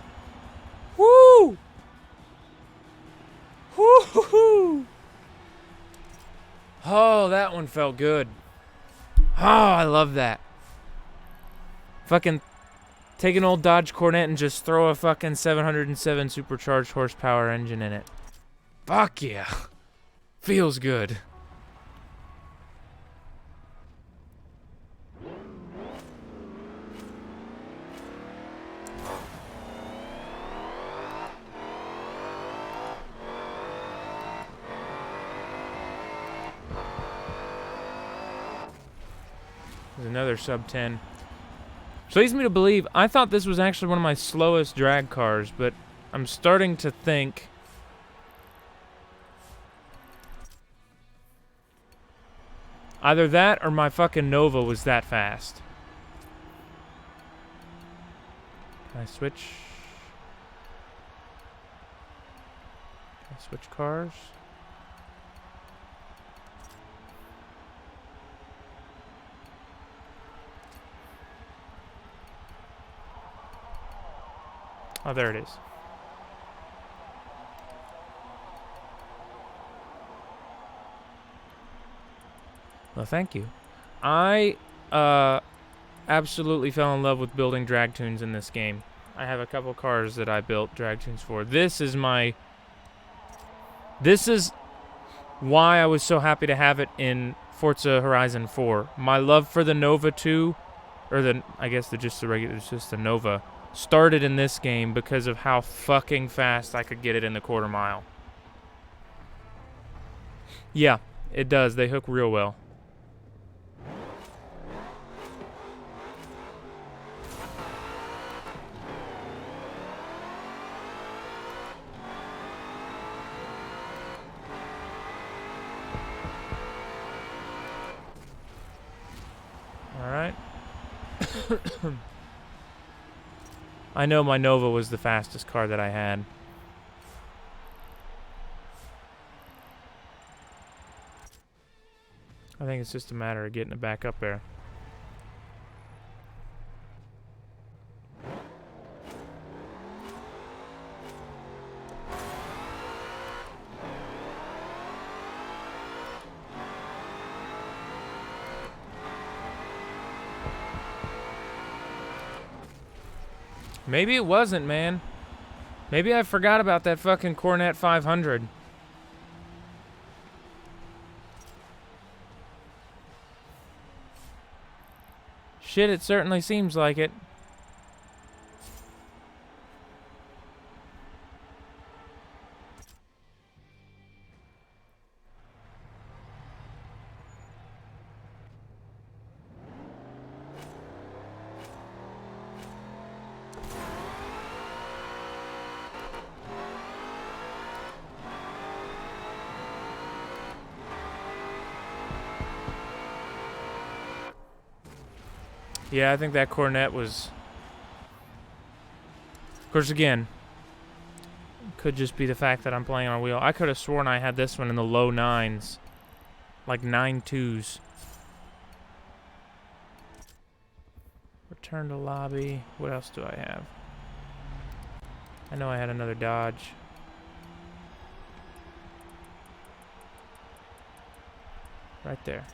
Woo! Woo-hoo-hoo! Oh, that one felt good. Oh, I love that. Fucking take an old Dodge Cornet and just throw a fucking 707 supercharged horsepower engine in it. Fuck yeah. Feels good. There's another sub-10. Which leads me to believe, I thought this was actually one of my slowest drag cars, but I'm starting to think either that or my fucking Nova was that fast. Can I switch? Can I switch cars? Oh, there it is. Well, thank you. I absolutely fell in love with building drag tunes in this game. I have a couple cars that I built drag tunes for. This is why I was so happy to have it in Forza Horizon 4. My love for the Nova 2, or it's just the Nova, started in this game because of how fucking fast I could get it in the quarter mile. Yeah, it does. They hook real well. I know my Nova was the fastest car that I had. I think it's just a matter of getting it back up there. Maybe it wasn't, man. Maybe I forgot about that fucking Cornet 500. Shit, it certainly seems like it. Yeah, I think that Cornet was... Of course, again, could just be the fact that I'm playing on a wheel. I could have sworn I had this one in the low 9s. Like 9.2s. Return to lobby. What else do I have? I know I had another Dodge. Right there.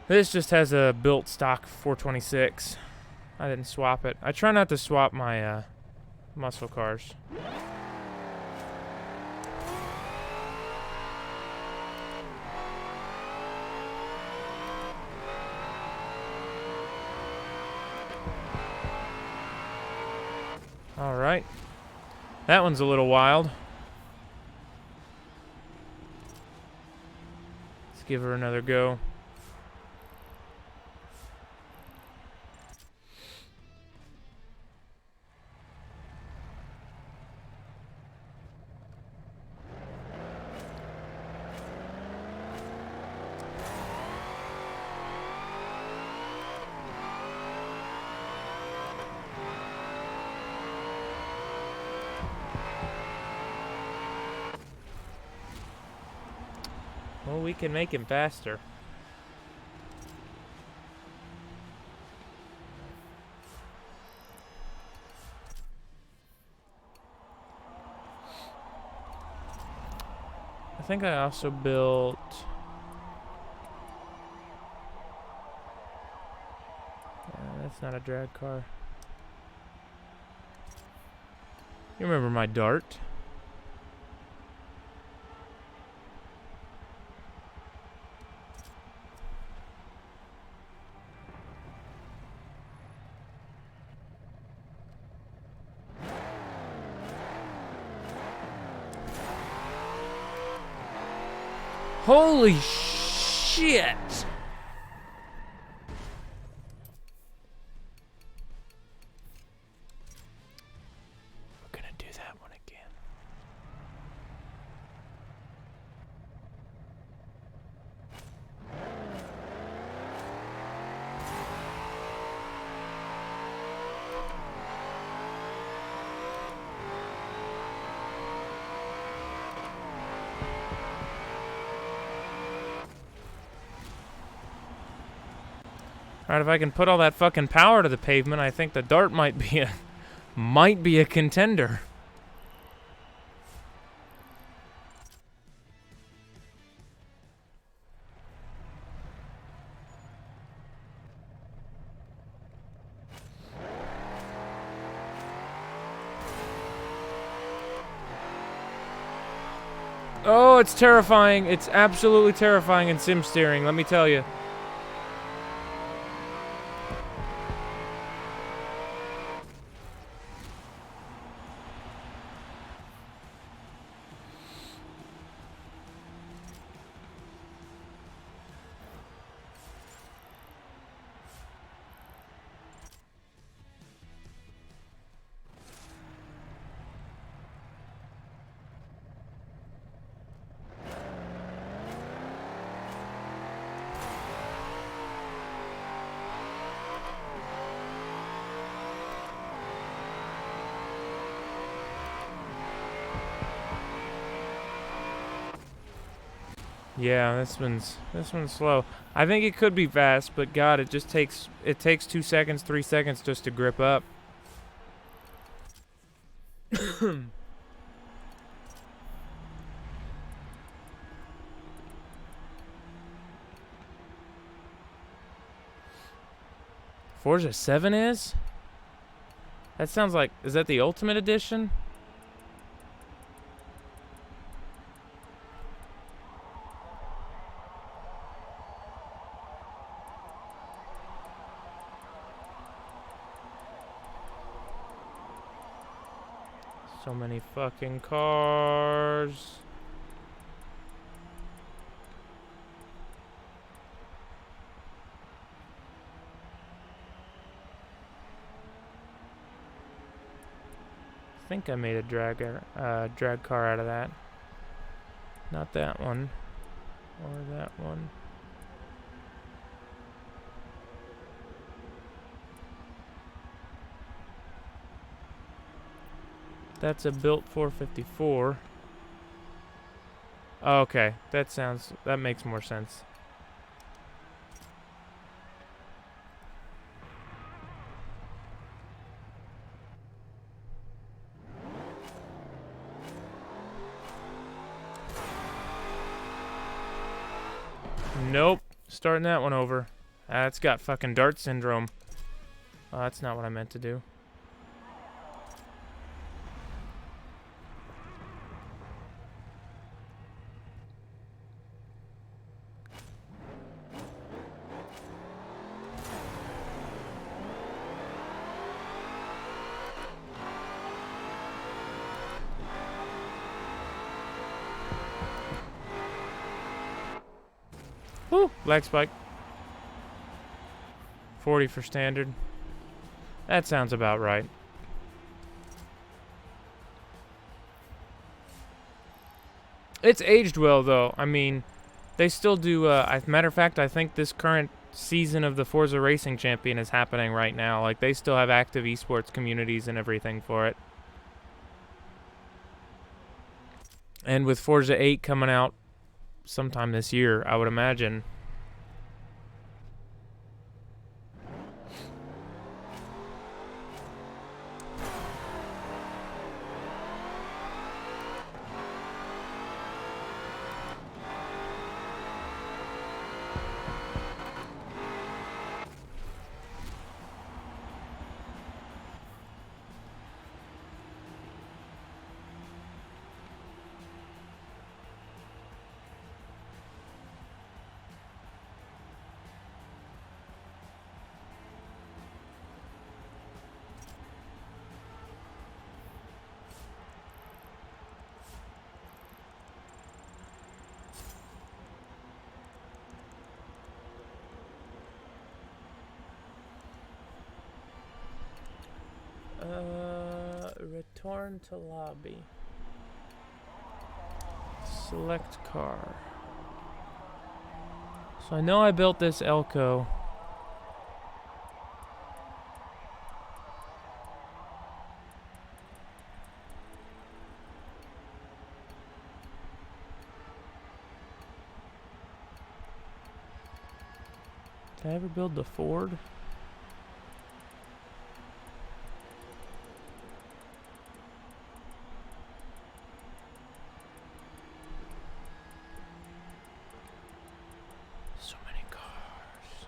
This just has a built stock 426. I didn't swap it. I try not to swap my muscle cars. All right. That one's a little wild. Let's give her another go. Well, we can make him faster. I think I also built... that's not a drag car. You remember my Dart? Holy shit! We're gonna do that one again. Alright, if I can put all that fucking power to the pavement, I think the Dart might be a contender. Oh, it's terrifying. It's absolutely terrifying in sim steering, let me tell you. Yeah, this one's slow. I think it could be fast, but God, it takes 2 seconds, 3 seconds just to grip up. Forza 7 is? That sounds like, is that the Ultimate Edition? So many fucking cars. I think I made a drag car out of that. Not that one. Or that one. That's a built 454. Okay, that makes more sense. Nope. Starting that one over. It's got fucking Dart syndrome. Oh, that's not what I meant to do. Woo! Lag spike. 40 for standard. That sounds about right. It's aged well, though. I mean, they still do, matter of fact, I think this current season of the Forza Racing Champion is happening right now. Like, they still have active esports communities and everything for it. And with Forza 8 coming out sometime this year, I would imagine. Return to lobby. Select car. So I know I built this Elko. Did I ever build the Ford? So many cars.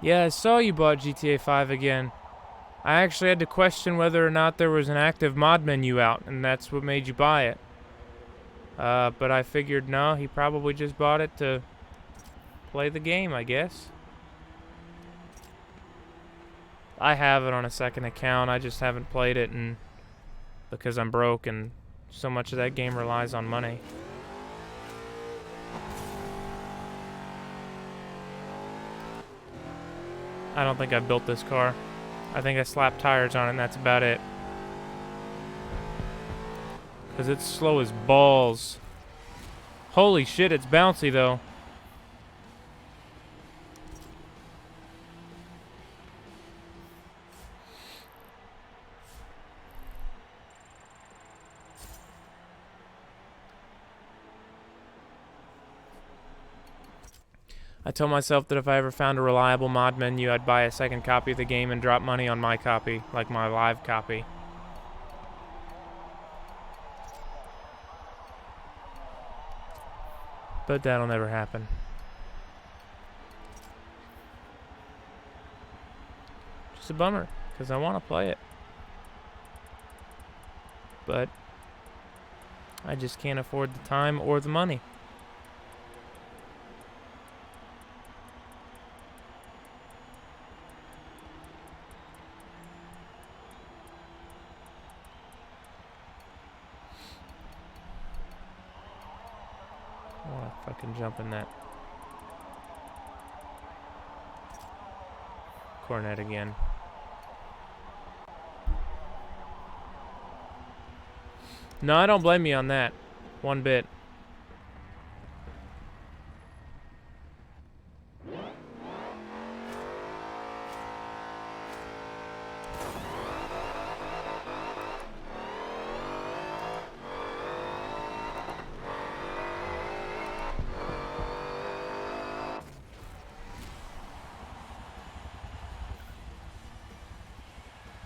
Yeah, I saw you bought GTA 5 again. I actually had to question whether or not there was an active mod menu out, and that's what made you buy it. But I figured, no, he probably just bought it to play the game, I guess. I have it on a second account, I just haven't played it and because I'm broke and so much of that game relies on money. I don't think I built this car. I think I slapped tires on it and that's about it. Because it's slow as balls. Holy shit, it's bouncy though. I told myself that if I ever found a reliable mod menu, I'd buy a second copy of the game and drop money on my copy, like my live copy. But that'll never happen. Just a bummer, because I want to play it. But I just can't afford the time or the money. I want to fucking jump in that cornet again. No, I don't blame you on that. One bit.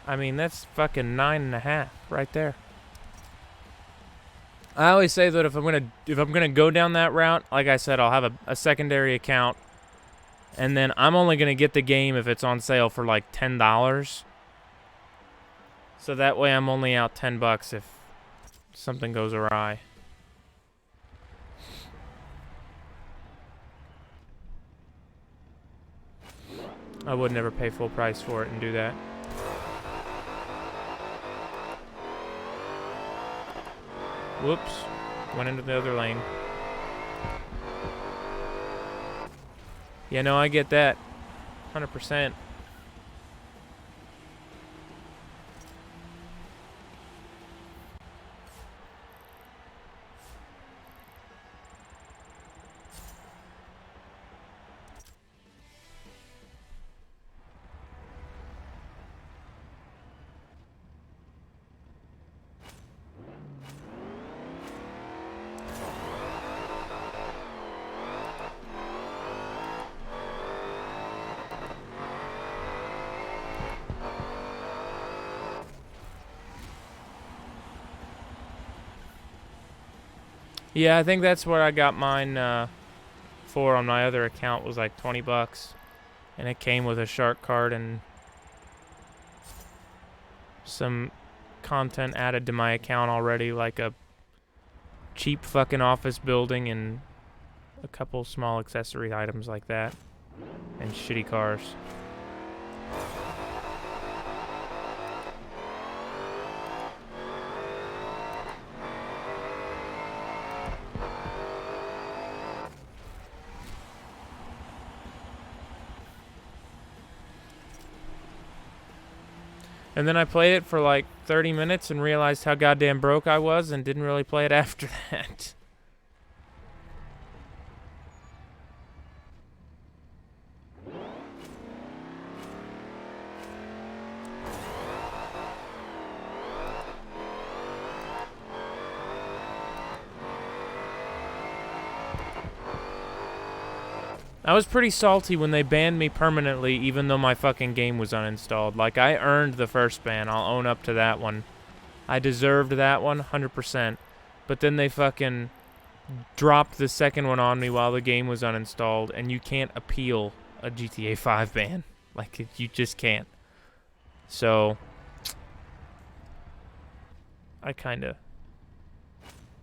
I mean, that's fucking 9.5 right there. I always say that if I'm gonna go down that route, like I said, I'll have a secondary account, and then I'm only gonna get the game if it's on sale for like $10. So that way I'm only out $10 if something goes awry. I would never pay full price for it and do that. Whoops. Went into the other lane. Yeah, no, I get that. 100%. Yeah, I think that's what I got mine for on my other account, was like $20. And it came with a shark card and some content added to my account already, like a cheap fucking office building and a couple small accessory items like that. And shitty cars. And then I played it for like 30 minutes and realized how goddamn broke I was and didn't really play it after that. I was pretty salty when they banned me permanently, even though my fucking game was uninstalled. Like, I earned the first ban. I'll own up to that one. I deserved that one, 100%. But then they fucking dropped the second one on me while the game was uninstalled, and you can't appeal a GTA 5 ban. Like, you just can't. So, I kinda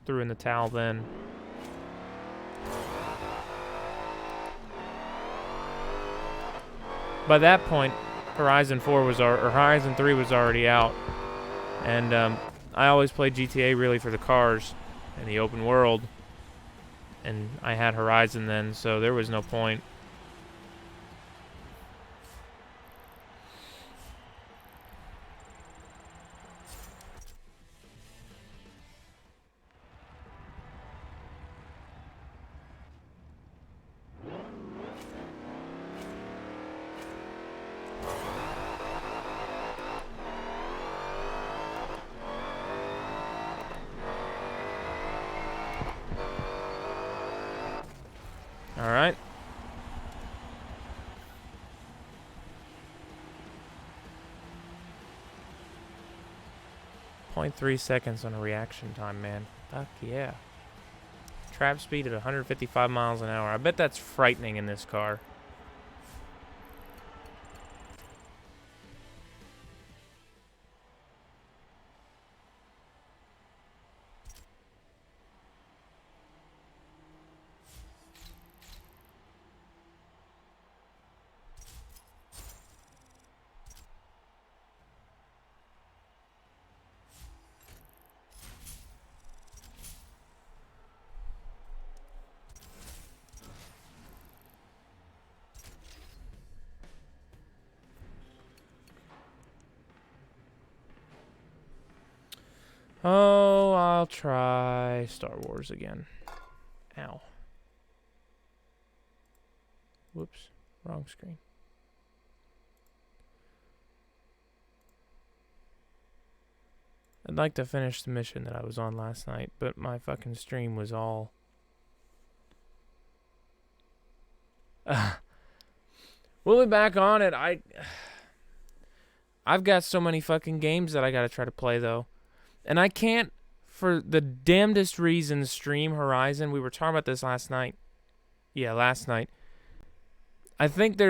threw in the towel then. By that point, Horizon 3 was already out, and I always played GTA really for the cars and the open world, and I had Horizon then, so there was no point. Alright. 0.3 seconds on a reaction time, man. Fuck yeah. Trap speed at 155 miles an hour. I bet that's frightening in this car. Oh, I'll try Star Wars again. Ow. Whoops. Wrong screen. I'd like to finish the mission that I was on last night, but my fucking stream was all... we'll be back on it. I've got so many fucking games that I gotta try to play, though. And I can't, for the damnedest reason, stream Horizon. We were talking about this last night. Yeah, last night. I think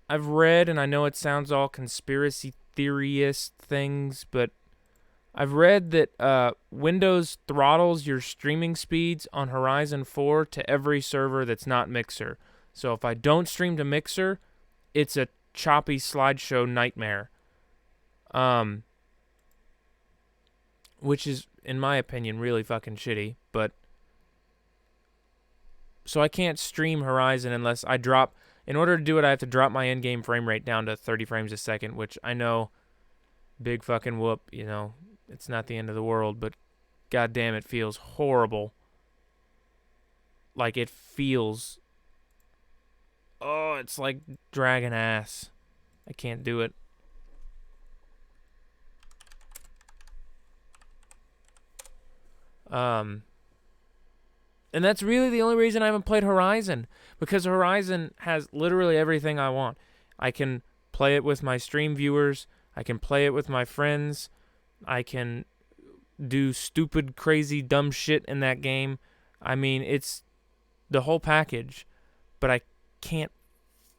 I've read, and I know it sounds all conspiracy theorist things, but I've read that Windows throttles your streaming speeds on Horizon 4 to every server that's not Mixer. So if I don't stream to Mixer, it's a choppy slideshow nightmare. Which is, in my opinion, really fucking shitty, but... So I can't stream Horizon unless I drop... In order to do it, I have to drop my in-game frame rate down to 30 frames a second, which I know, big fucking whoop, you know, it's not the end of the world, but goddamn, it feels horrible. Like, it feels... Oh, it's like dragging ass. I can't do it. And that's really the only reason I haven't played Horizon, because Horizon has literally everything I want. I can play it with my stream viewers, I can play it with my friends, I can do stupid, crazy, dumb shit in that game. I mean, it's the whole package, but I can't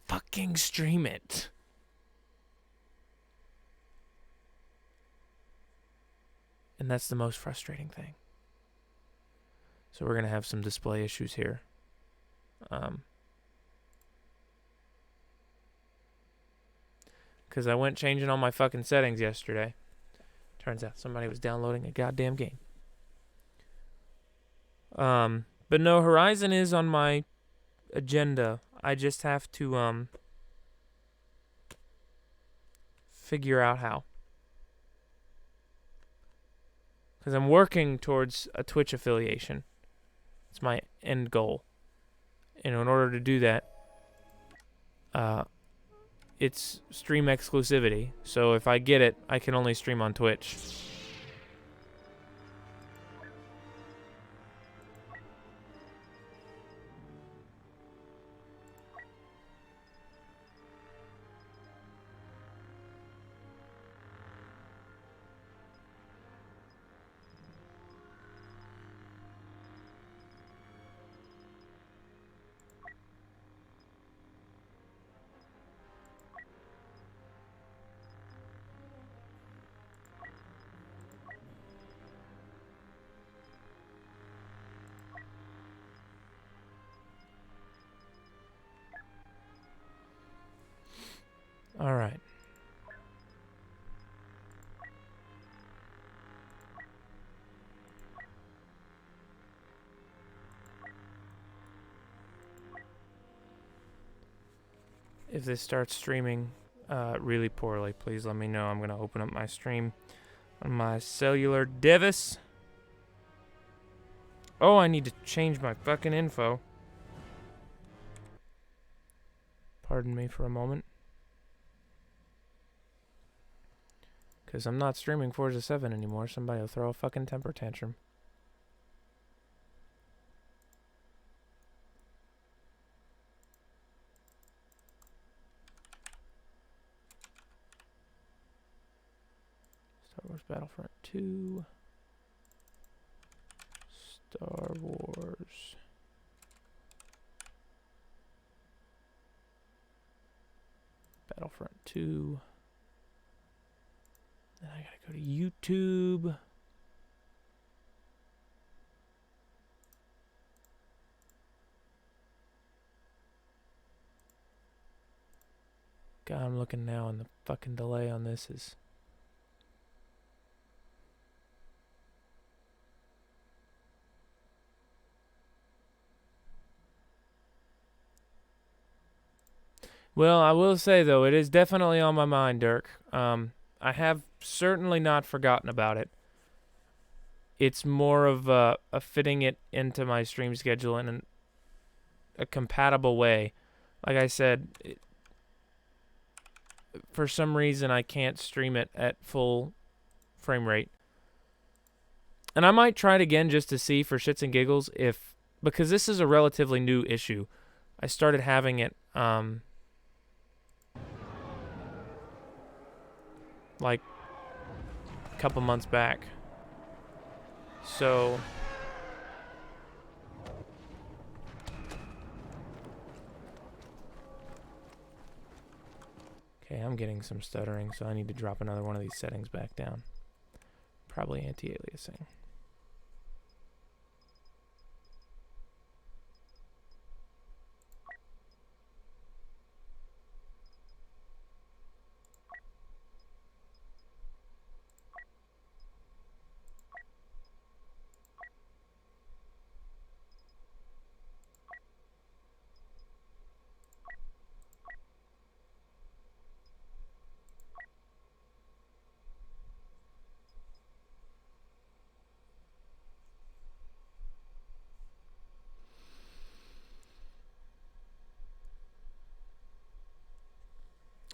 fucking stream it. And that's the most frustrating thing. So we're going to have some display issues here. Because I went changing all my fucking settings yesterday. Turns out somebody was downloading a goddamn game. But no, Horizon is on my agenda. I just have to figure out how. Because I'm working towards a Twitch affiliation. It's my end goal. And in order to do that, it's stream exclusivity. So if I get it, I can only stream on Twitch. All right. If this starts streaming really poorly, please let me know. I'm going to open up my stream on my cellular device. Oh, I need to change my fucking info. Pardon me for a moment. Because I'm not streaming Forza 7 anymore. Somebody will throw a fucking temper tantrum. Star Wars Battlefront 2. Star Wars. Battlefront 2. Then I gotta go to YouTube. God, I'm looking now and the fucking delay on this is... Well, I will say, though, it is definitely on my mind, Dirk. I have certainly not forgotten about it. It's more of a fitting it into my stream schedule in a compatible way. Like I said, for some reason, I can't stream it at full frame rate. And I might try it again just to see for shits and giggles if... Because this is a relatively new issue. I started having it... like a couple months back. So okay, I'm getting some stuttering, so I need to drop another one of these settings back down. Probably anti-aliasing.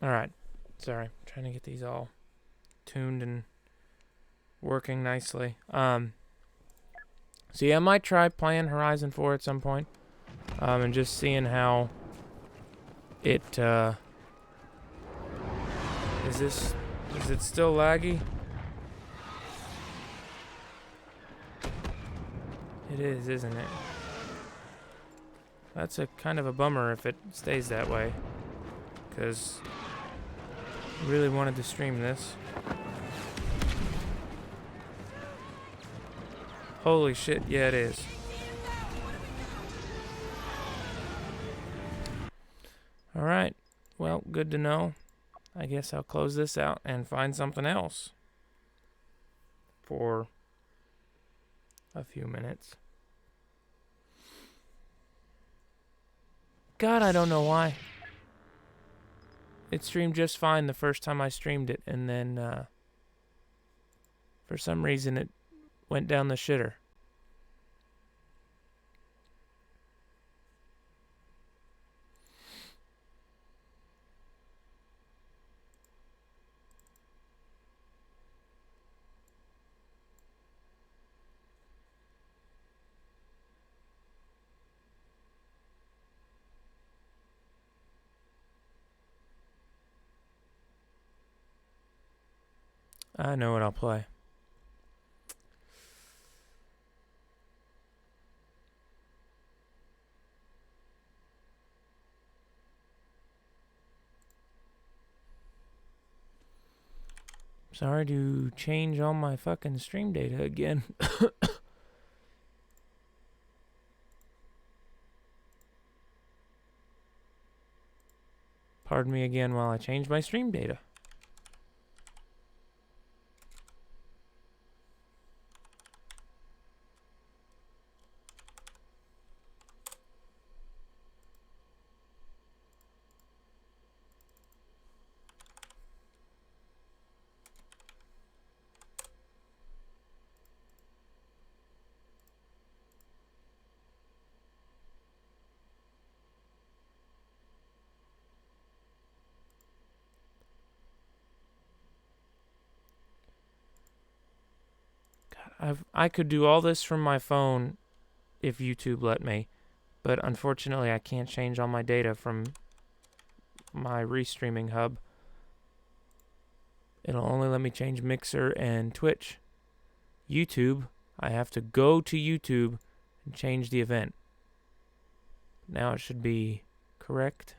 Alright, sorry, trying to get these all tuned and working nicely. So yeah, I might try playing Horizon 4 at some point, and just seeing how it, is it still laggy? It is, isn't it? That's a kind of a bummer if it stays that way, because I really wanted to stream this. Holy shit, yeah it is. Alright, well, good to know. I guess I'll close this out and find something else for a few minutes. God, I don't know why. It streamed just fine the first time I streamed it, and then for some reason it went down the shitter. I know what I'll play. Sorry to change all my fucking stream data again. Pardon me again while I change my stream data. I could do all this from my phone if YouTube let me, but unfortunately I can't change all my data from my restreaming hub. It'll only let me change Mixer and Twitch. YouTube, I have to go to YouTube and change the event. Now it should be correct.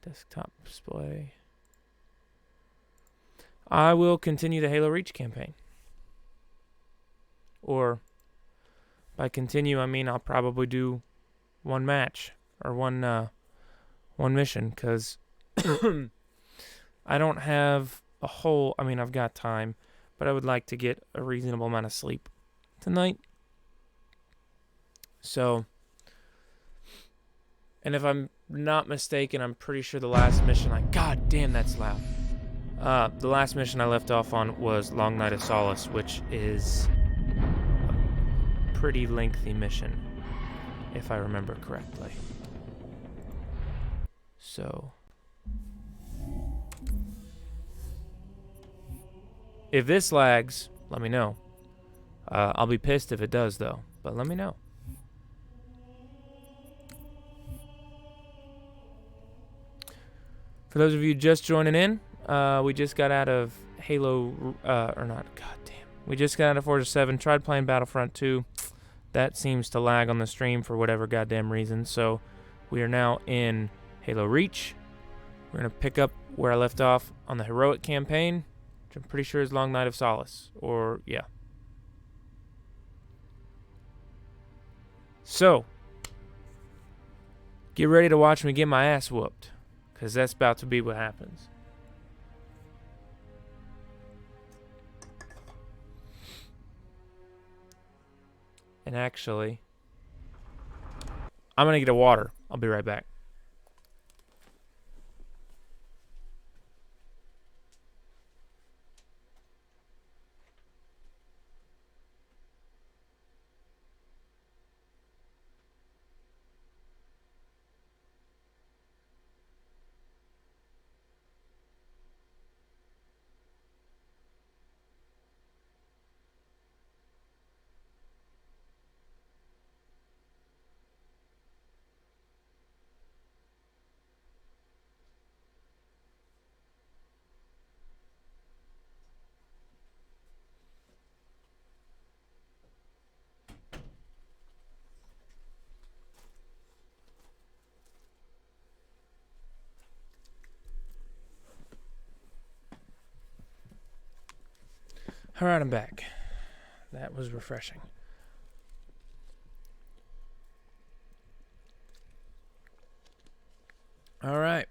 Desktop display. I will continue the Halo Reach campaign. Or, by continue, I mean I'll probably do one match or one mission, because I don't have a whole. I mean, I've got time, but I would like to get a reasonable amount of sleep tonight. So, and if I'm not mistaken, I'm pretty sure the last mission God damn, that's loud. The last mission I left off on was Long Night of Solace, which is a pretty lengthy mission, if I remember correctly. So, if this lags, let me know. I'll be pissed if it does, though, but let me know. For those of you just joining in, we just got out of Halo, we just got out of Forza 7, tried playing Battlefront 2. That seems to lag on the stream for whatever goddamn reason, so we are now in Halo Reach. We're going to pick up where I left off on the Heroic campaign, which I'm pretty sure is Long Night of Solace, or, yeah. So, get ready to watch me get my ass whooped, because that's about to be what happens. And actually, I'm going to get a water. I'll be right back. All right, I'm back. That was refreshing. All right.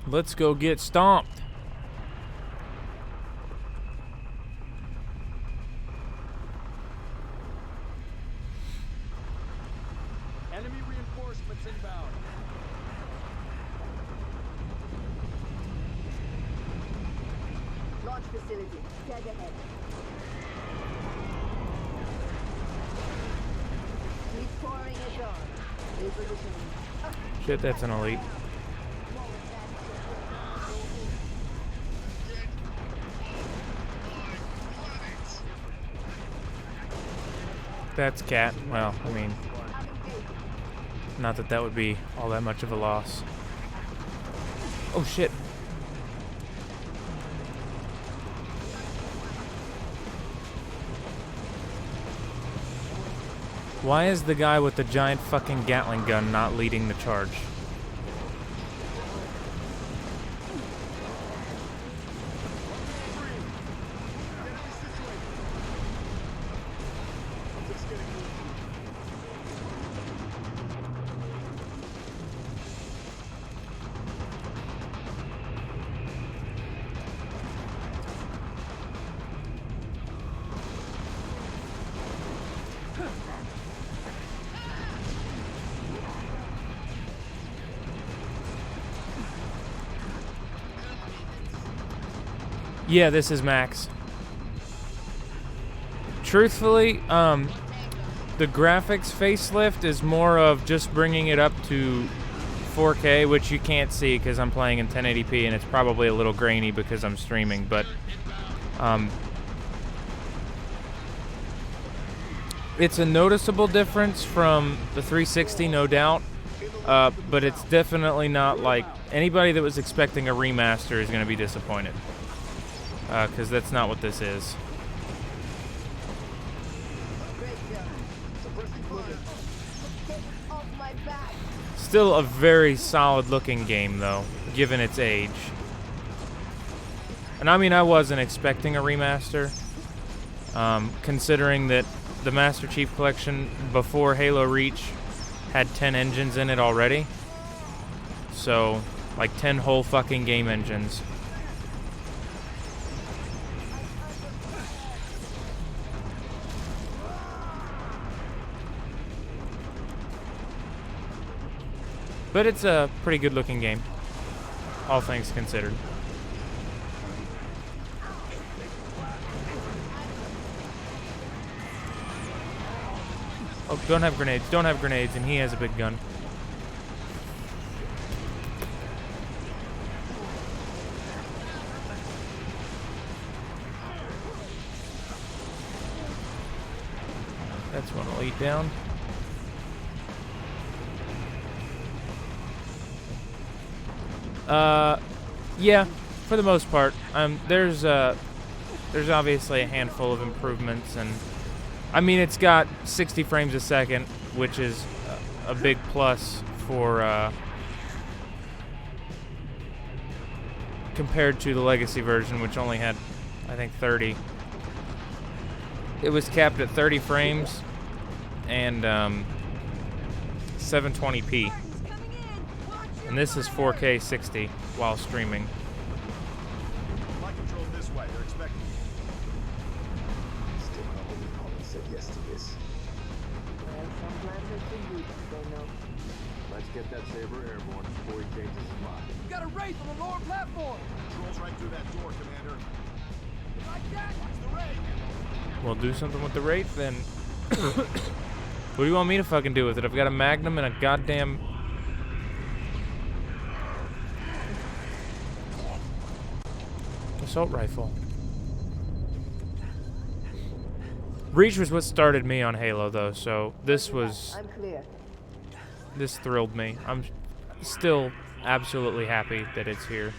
Let's go get stomped. Enemy reinforcements inbound. Launch facility, dead ahead. He's pouring it on. Repositioning. Shit, that's an elite. That's Cat. Well, I mean, not that that would be all that much of a loss. Oh shit. Why is the guy with the giant fucking Gatling gun not leading the charge? Yeah, this is Max. Truthfully, the graphics facelift is more of just bringing it up to 4K, which you can't see because I'm playing in 1080p and it's probably a little grainy because I'm streaming, but it's a noticeable difference from the 360, no doubt. but it's definitely not like anybody that was expecting a remaster is going to be disappointed, because that's not what this is. Still a very solid looking game though, given its age. And I mean, I wasn't expecting a remaster, considering that the Master Chief Collection before Halo Reach had 10 engines in it already. So, like 10 whole fucking game engines. But it's a pretty good looking game, all things considered. Oh, don't have grenades, don't have grenades, and he has a big gun. That's one I'll eat down. Yeah, for the most part. There's obviously a handful of improvements, and I mean, it's got 60 frames a second, which is a big plus for compared to the Legacy version, which only had, I think, 30. It was capped at 30 frames and 720p. And this is 4K 60 while streaming. Flight control this way. They're expecting you. Still can't believe Holland said yes to this. Well, some plans are too weak, they know. Let's get that Saber airborne before he changes his mind. We got a Wraith on the lower platform. Controls right through that door, Commander. Like that. Watch the Wraith. We'll do something with the Wraith then. What do you want me to fucking do with it? I've got a Magnum and a goddamn... assault rifle. Reach was what started me on Halo though, so this was... I'm clear. this thrilled me. I'm still absolutely happy that it's here.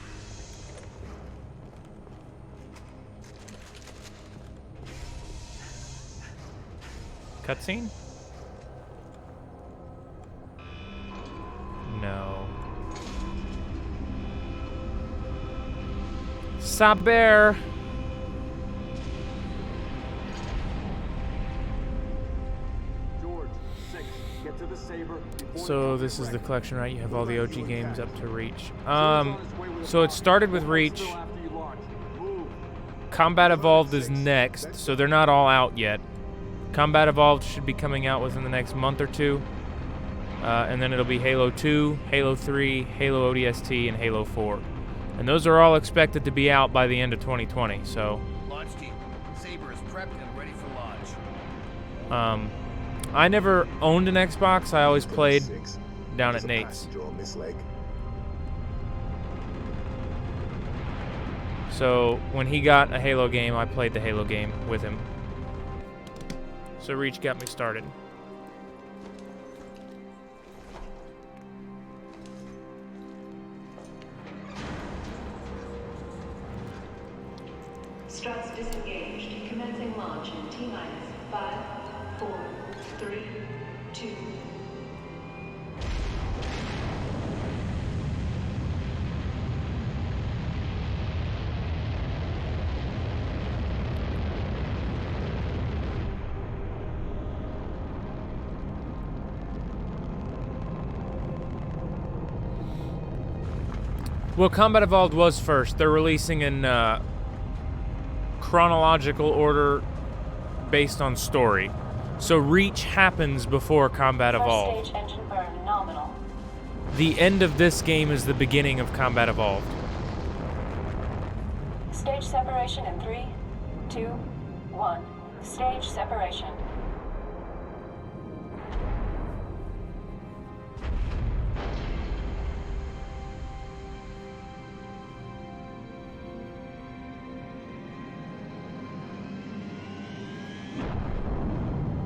Cutscene? No. Saber! George, 6. Get to the Saber. So this is the collection, right? You have all the OG games up to Reach. So it started with Reach. Combat Evolved is next, so they're not all out yet. Combat Evolved should be coming out within the next month or two. And then it'll be Halo 2, Halo 3, Halo ODST, and Halo 4. And those are all expected to be out by the end of 2020, so... Launch team. Saber is prepped and ready for launch. I never owned an Xbox. I always played down at Nate's. So when he got a Halo game, I played the Halo game with him. So Reach got me started. Struts disengaged. Commencing launch in T-minus 5, 4, 3, 2. Well, Combat Evolved was first. They're releasing in chronological order based on story. So Reach happens before Combat Evolved. First stage engine burn nominal. The end of this game is the beginning of Combat Evolved. Stage separation in 3, 2, 1. Stage separation.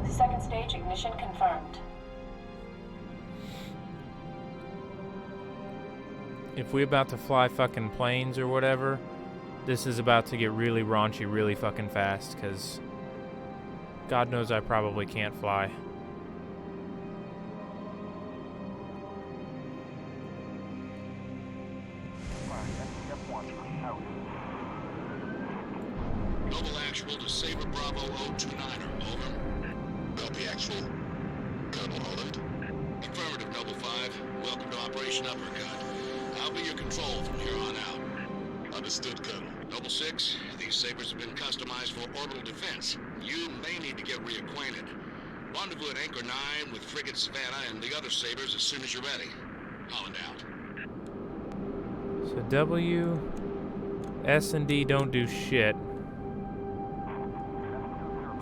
Second stage ignition confirmed. if we about to fly fucking planes or whatever, this is about to get really raunchy really fucking fast, because God knows I probably can't fly. Noble Actual to Saber Bravo 029er, over. Copy Actual. Colonel Holland. Affirmative, Noble 5. Welcome to Operation Uppercut. I'll be your control from here on out. Understood, Colonel. Noble 6, these Sabres have been customized for orbital defense. You may need to get reacquainted. Rendezvous at Anchor 9 with Frigate Savannah and the other Sabres as soon as you're ready. Holland out. So W, S, and D don't do shit.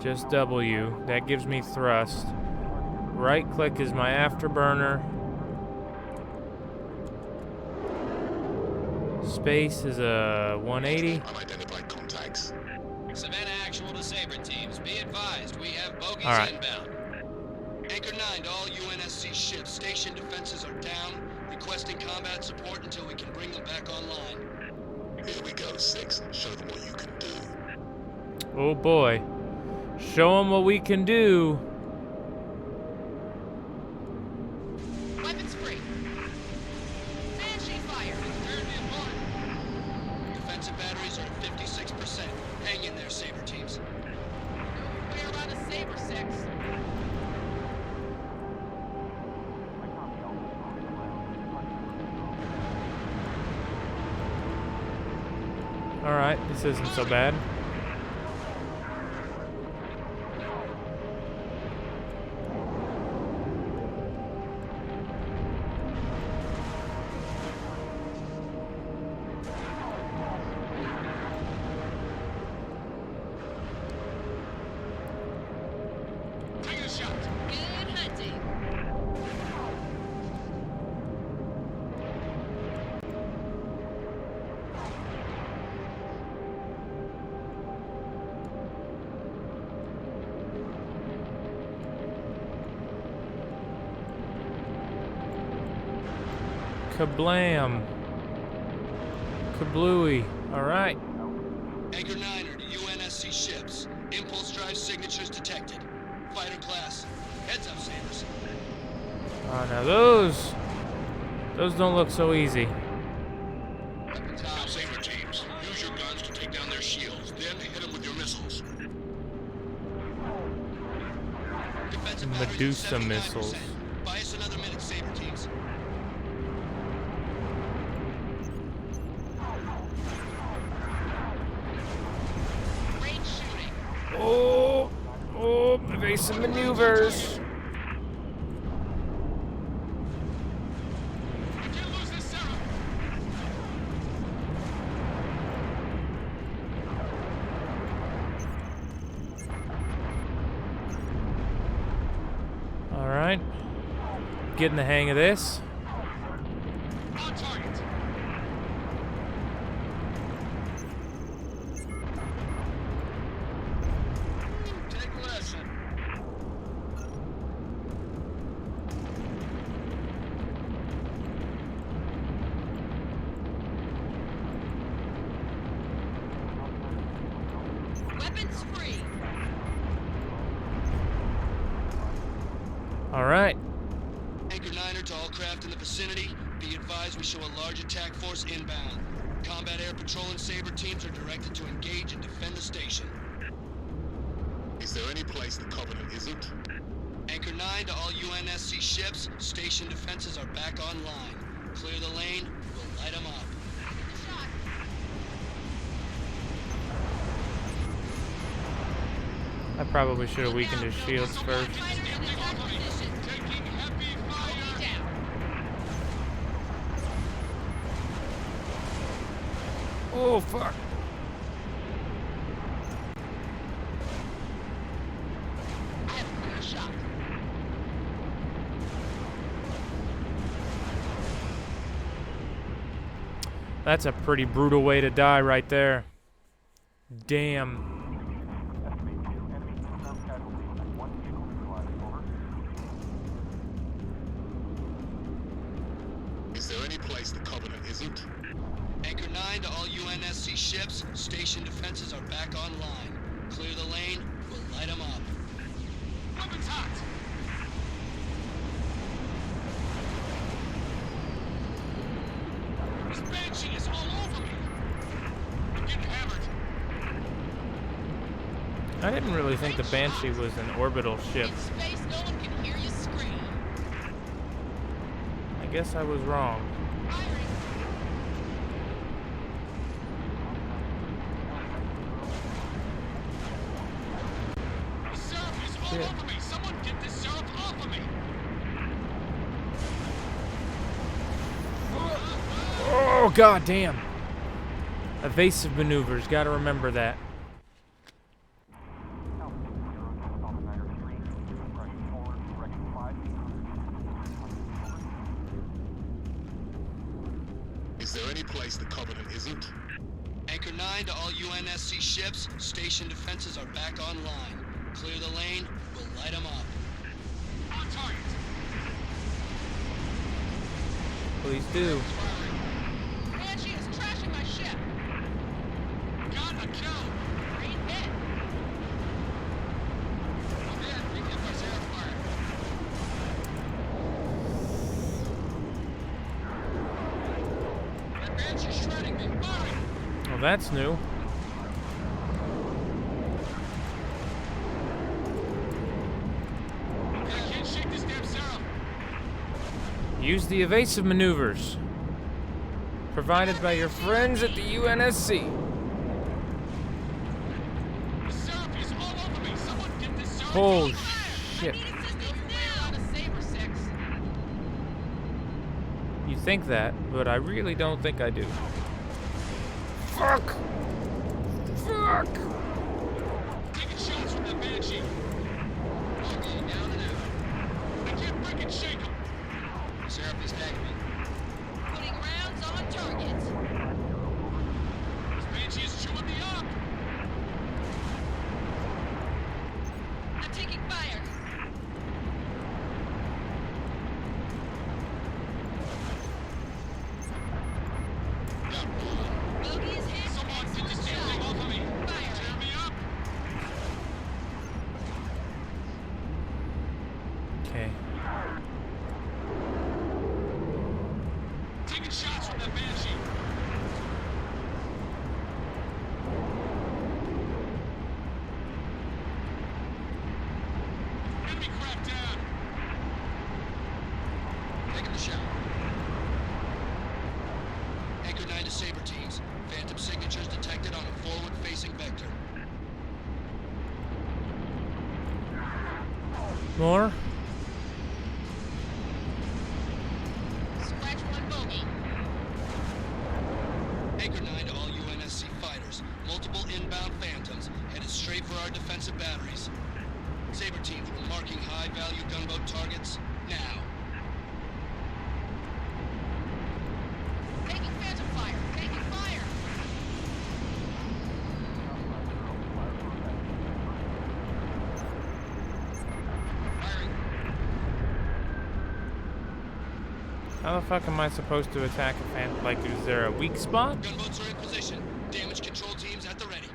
Just W. That gives me thrust. Right click is my afterburner. Space is a 180. Unidentified contacts. Savannah Actual to Sabre teams. Be advised, we have bogeys All right. inbound. Anchor 9 to all UNSC ships. Station defenses are down. Requesting combat support until we can bring them back online. Here we go, 6. Show them what you can do. Oh boy. Show them what we can do. Weapons free. Banshee fire. Defensive batteries are at 56%. Hang in there, Sabre teams. We're on a Sabre 6. Alright, this isn't so bad. Take a shot. Good hunting. Kablam. Kablooey. Alright. Anchor 9er to UNSC ships. Impulse drive signatures detected. Fighter class. Heads up, Sabres. Oh, now those don't look so easy. Now, Sabre teams, use your guns to take down their shields, then hit them with your missiles. Defensive batteries at Medusa 79%. missiles. Buy us another minute, Sabre teams. Range shooting. Oh, evasive maneuvers. We can't lose this, Sarah. Alright. Getting the hang of this. On target. Take a lesson. Weapons free. Alright. Anchor 9er to all craft in the vicinity. Be advised we show a large attack force inbound. Combat Air Patrol and Sabre teams are directed to engage and defend the station. Is there any place the Covenant isn't? Anchor 9 to all UNSC ships. Station defenses are back online. Clear the lane. We'll light them up. Shot. I probably should have weakened his shields first. Fighters in attack position. Taking heavy Bogey down. Oh, fuck. I have a clear shot. That's a pretty brutal way to die right there. Damn. Is there any place the Covenant isn't? to all UNSC ships. Station defenses are back online. Clear the lane. We'll light them up. Weapons hot! This Banshee is all over me! I'm getting hammered. I didn't really think the Banshee was an orbital ship. In space, no one can hear you scream. I guess I was wrong. Firing. Syrup is all over me! Someone get this syrup off of me! Oh, god damn. Evasive maneuvers, gotta remember that. Is there any place the Covenant isn't? Anchor 9 to all UNSC ships. Station defenses are back online. Clear the lane. We'll light them up. On target. Please do. Banshee is trashing my ship. Got a kill. Green hit. I'm in. We get my air fire. That Banshee's shredding me. Fire! Well, that's new. I can't shake this damn syrup. Use the evasive maneuvers provided by your friends at the UNSC. The syrup is all over me. Someone get this syrup. Holy off. shit. Know your way around a Saber 6. You think that, but I really don't think I do. Fuck! Fuck! Taking shots from the Banshee. Okay, down and out. I can't freaking shake him. Syrup is tagging me. Putting rounds on target. This Banshee is chewing me up. I'm taking fire. Got one. Bogey is hit. Someone get this damn thing off of me. Fire. Tear me up. Okay. Taking shots from that Banshee. Enemy crack down. Taking the shot. Anchor 9 to Saber teams. Phantom signatures detected on a forward-facing vector. More? Scratch one bogey. Anchor 9 to all UNSC fighters. Multiple inbound Phantoms headed straight for our defensive batteries. Saber teams were marking high-value gunboat targets now. Taking phantom fire. Taking fire. Firing. How the fuck am I supposed to attack a fan? Like, is there a weak spot? Gunboats are in position. Damage control teams at the ready.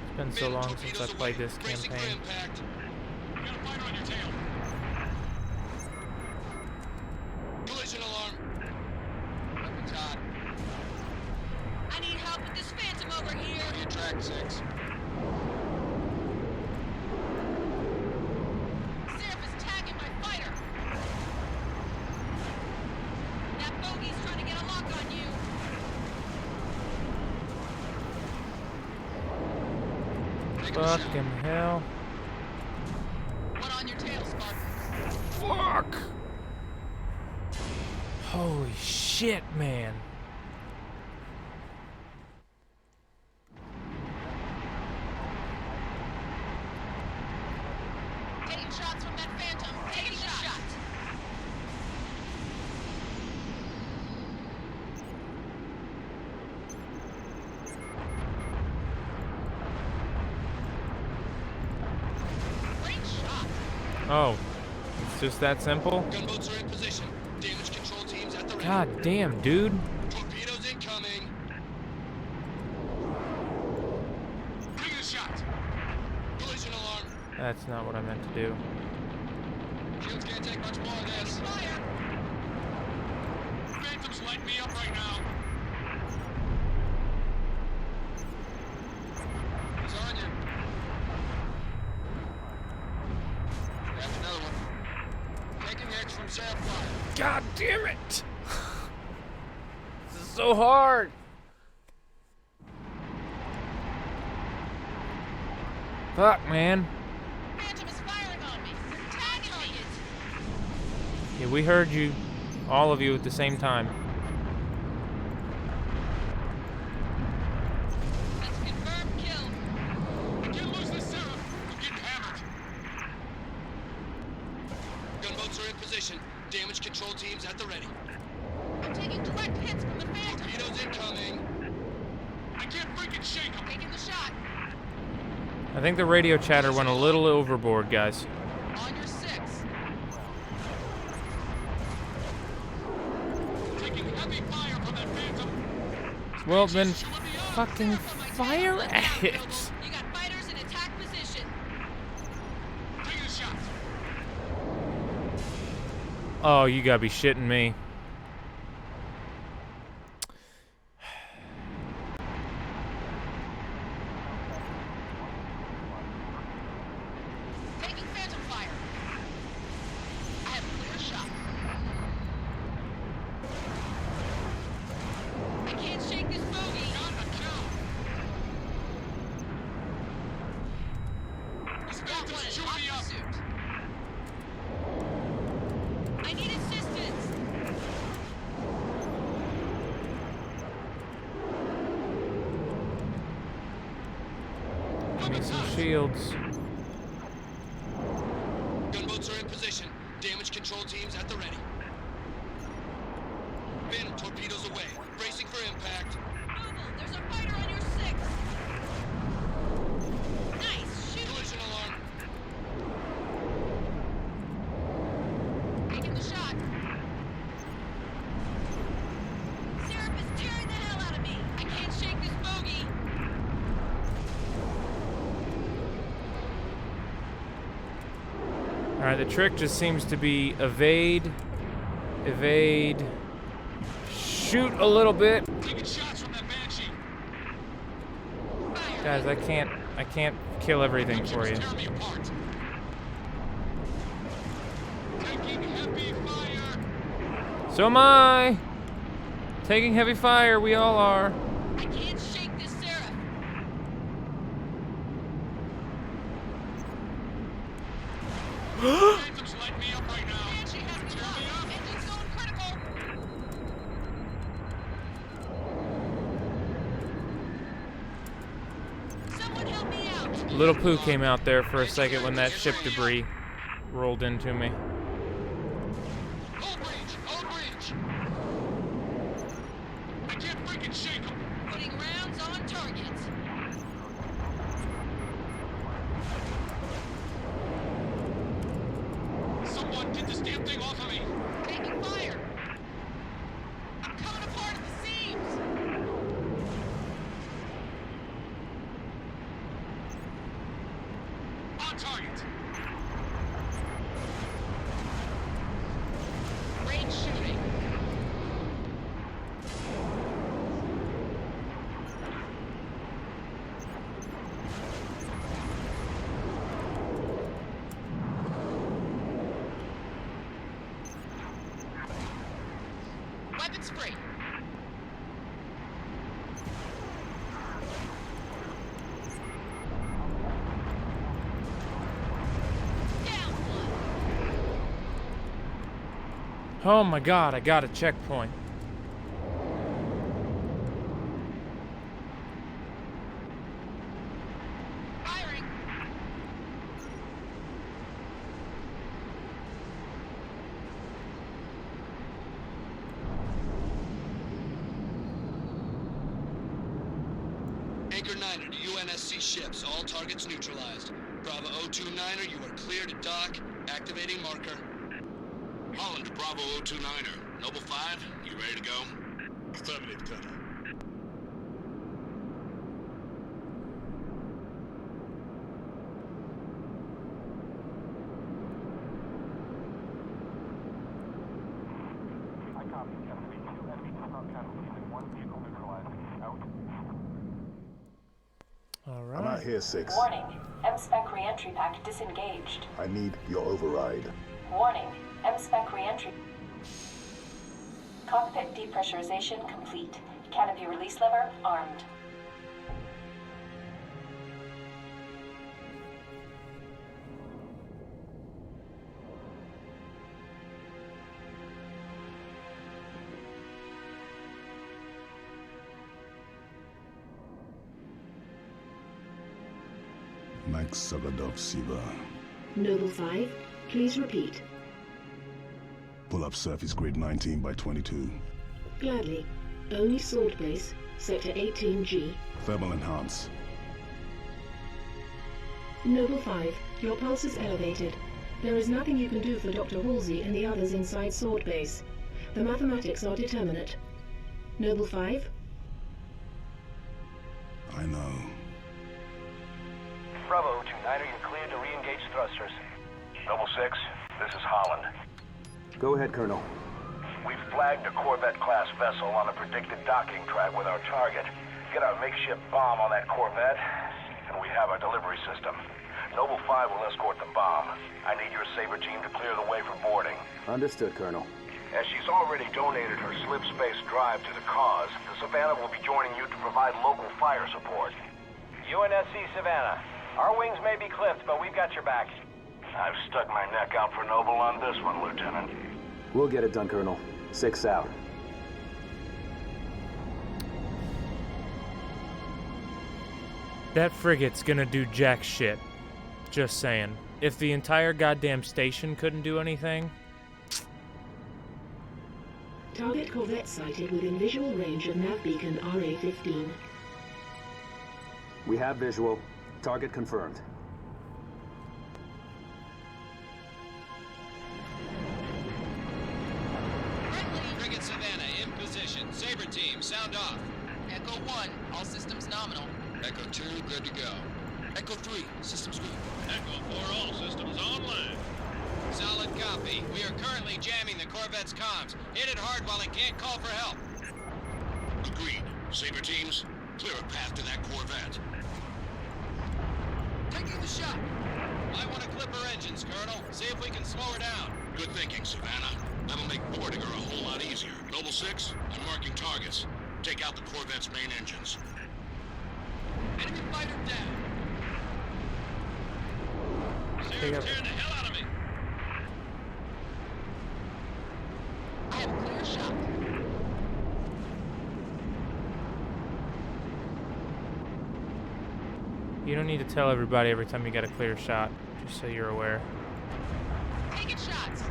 It's been so long since I played this Bracing for campaign. impact. You got a fighter on your tail. Collision alarm. Weapons hot. I need help with this phantom over here. On your track 6. Syrup is tagging my fighter. That bogey's trying to get a lock on you. Taking the shot. Fucking hell. One on your tail, Spartan. Fuck! Holy shit, man. Taking shots from that phantom. Taking shots. Great shot. Oh, it's just that simple? Gunboats are in position. Damage control teams at the ready. God damn, dude. Torpedoes incoming. incoming. Bring the shot. Collision alarm. That's not what I meant to do. Shields can't take much more of this. Fire! Phantom's lighting me up right now. He's on you. That's another one. Taking X from Sapphire. God damn it! This is so hard. Fuck, man. Phantom is firing on me. Tagging me. Yeah, we heard you, all of you at the same time. Let's confirm kill. I can't lose this Sarah. I'm getting hammered. Gunboats are in position. Damage control teams at the ready. I'm taking direct hits from the Phantom. Torpedoes incoming. I can't freaking shake them. Taking the shot. I think the radio chatter went a little overboard, guys. On your 6. Taking heavy fire from that Phantom. Well, then Shooting me up. fucking fire at it. You got fighters in attack position. Taking a shot. Oh, you gotta be shitting me. Taking Phantom fire. I have a clear shot. I can't shake this bogey. Got a kill. This Got Phantom's one in chewing hot me up. pursuit. I need assistance. Give me some shields. Gunboats are in position. Damage control teams at the ready. Phantom torpedoes away. Bracing for impact. Noble, there's a fighter on your 6. Nice shoot. Collision alarm. Taking the shot. Seraph is tearing the hell out of me. I can't shake this bogey. Alright, the trick just seems to be evade, shoot a little bit. Taking shots from that Banshee. Fire. Guys, I can't kill everything for you. Tear me apart. Taking heavy fire. So am I. Taking heavy fire, we all are. I can't shake this Seraph. Phantom's lighting me up right now. Banshee has me Tear me locked. up. Engine's going critical. Someone help me out. Little poo came out there for a second when that ship debris rolled into me. All breach. All breach. I can't freaking shake them. Putting rounds on target. Someone get this damn thing off of me. Taking fire. I'm coming apart at the seams. On target. Great shooting. Weapons free. Down one. Oh my god, I got a checkpoint. Firing. Anchor 9er to UNSC ships. All targets neutralized. Bravo 029er, you are clear to dock. Activating marker. Holland to Bravo 029er. Noble 5, you ready to go? Affirmative, Colonel. All I'm out right. here, 6. Warning. M-Spec re-entry pack disengaged. I need your override. Warning. M-Spec re-entry. Cockpit depressurization complete. Canopy release lever armed. Max Sagadov Siva. Noble 5, please repeat. Pull up surface grid 19 by 22. Gladly. Only Sword Base, Sector 18G. Thermal enhance. Noble 5, your pulse is elevated. There is nothing you can do for Dr. Halsey and the others inside Sword Base. The mathematics are determinate. Noble 5? I know. Bravo 2-9er, you're cleared to re-engage thrusters. Noble 6, this is Holland. Go ahead, Colonel. We've flagged a Corvette-class vessel on a predicted docking track with our target. Get our makeshift bomb on that Corvette, and we have our delivery system. Noble 5 will escort the bomb. I need your Sabre team to clear the way for boarding. Understood, Colonel. As she's already donated her slip space drive to the cause, the Savannah will be joining you to provide local fire support. UNSC Savannah. Our wings may be clipped, but we've got your back. I've stuck my neck out for Noble on this one, Lieutenant. We'll get it done, Colonel. 6 out. That frigate's gonna do jack shit. Just saying. If the entire goddamn station couldn't do anything... Target Corvette sighted within visual range of nav beacon RA-15. We have visual. Target confirmed. Frigate Savannah in position. Sabre team, sound off. Echo 1, all systems nominal. Echo 2, good to go. Echo 3, systems good. Echo 4, all systems online. Solid copy. We are currently jamming the Corvette's comms. Hit it hard while it can't call for help. Agreed. Sabre teams, clear a path to that Corvette. Taking the shot. I want to clip her engines, Colonel. See if we can slow her down. Good thinking, Savannah. That'll make boarding her a whole lot easier. Noble 6, I'm marking targets. Take out the Corvette's main engines. Enemy fighter down. Take up. Tearing the hell out of me. I have a clear shot. You don't need to tell everybody every time you get a clear shot, just so you're aware. Taking shots.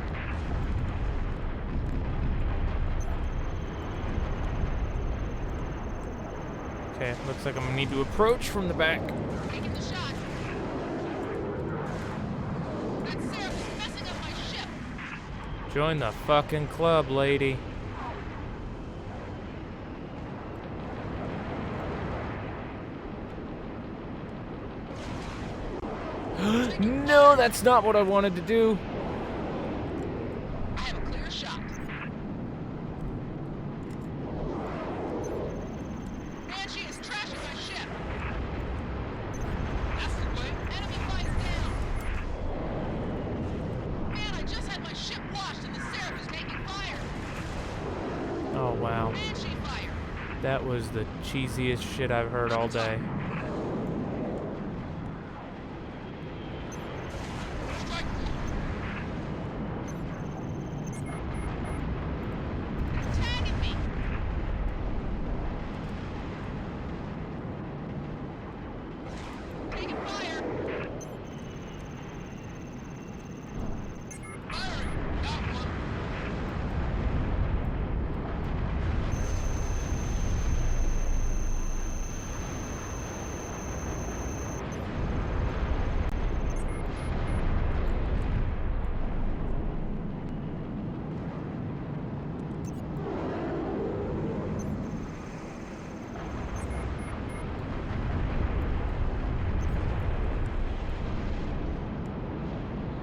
Okay, looks like I'm gonna need to approach from the back. Taking the shot. That Seraph is messing up my ship. Join the fucking club, lady. No, that's not what I wanted to do. I have a clear shot. Banshee is trashing my ship. That's the way. Enemy fighter down. Man, I just had my ship washed and the Seraph is making fire. Oh, wow. Banshee fire. That was the cheesiest shit I've heard all day. Strike. Tagging me. Taking fire. Firing. Got one.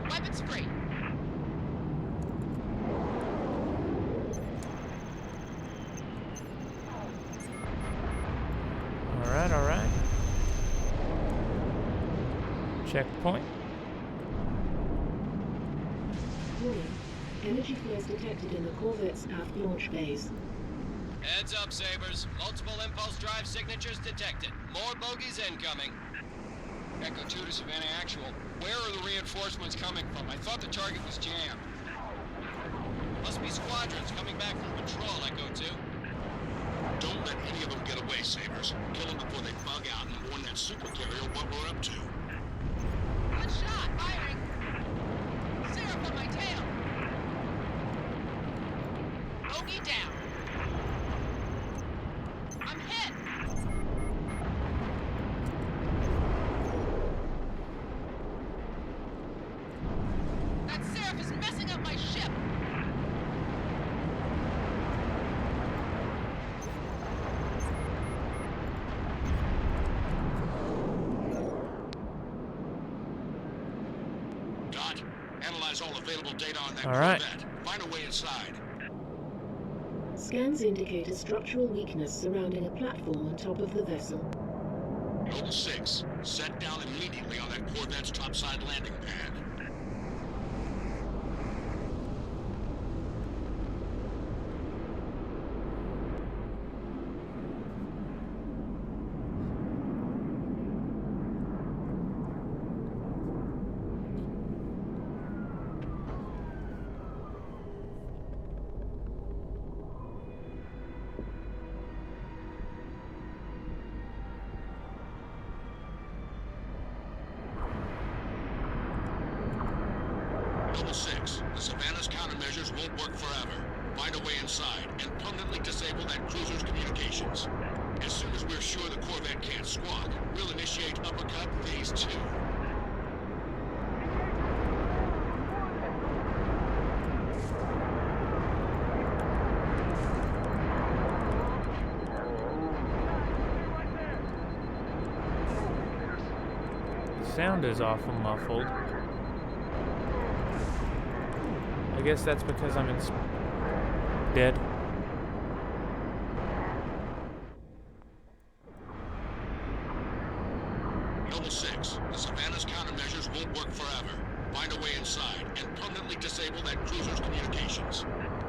Weapons free. Alright, alright. Checkpoint. Warning. Energy flares detected in the Corvette's aft launch bays. Heads up, Sabres. Multiple impulse drive signatures detected. More bogies incoming. Echo 2 to Savannah Actual. Where are the reinforcements coming from? I thought the target was jammed. Must be squadrons coming back from patrol, Echo 2. Don't let any of them get away, Sabres. Kill them before they bug out and warn that supercarrier what we're up to. Good shot, firing. Syrup on my tail. Bogey down. I'm hit. That syrup is messing up my ship. Dot, analyze all available data on that All right. Corvette. Find a way inside. Scans indicate a structural weakness surrounding a platform on top of the vessel. Noble 6, set down immediately on that Corvette's topside landing pad. Noble 6, the Savannah's countermeasures won't work forever. Find a way inside and permanently disable that cruiser's communications. As soon as we're sure the Corvette can't squawk, we'll initiate uppercut phase 2. The sound is awful muffled. I guess that's because I'm dead. Noble 6, the Savannah's countermeasures won't work forever. Find a way inside and permanently disable that cruiser's communications.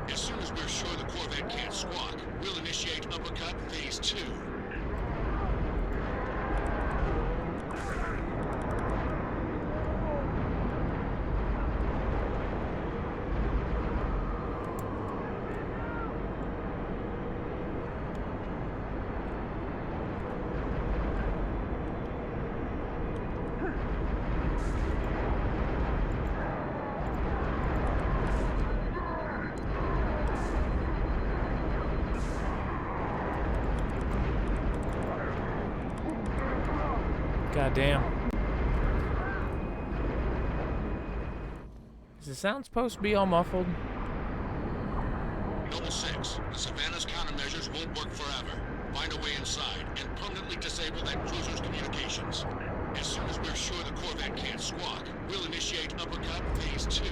As soon as we're sure the Corvette can't squawk, we'll initiate uppercut phase 2. God damn. Is the sound supposed to be all muffled? Noble 6, the Savannah's countermeasures won't work forever. Find a way inside and permanently disable that cruiser's communications. As soon as we're sure the Corvette can't squawk, we'll initiate uppercut phase 2.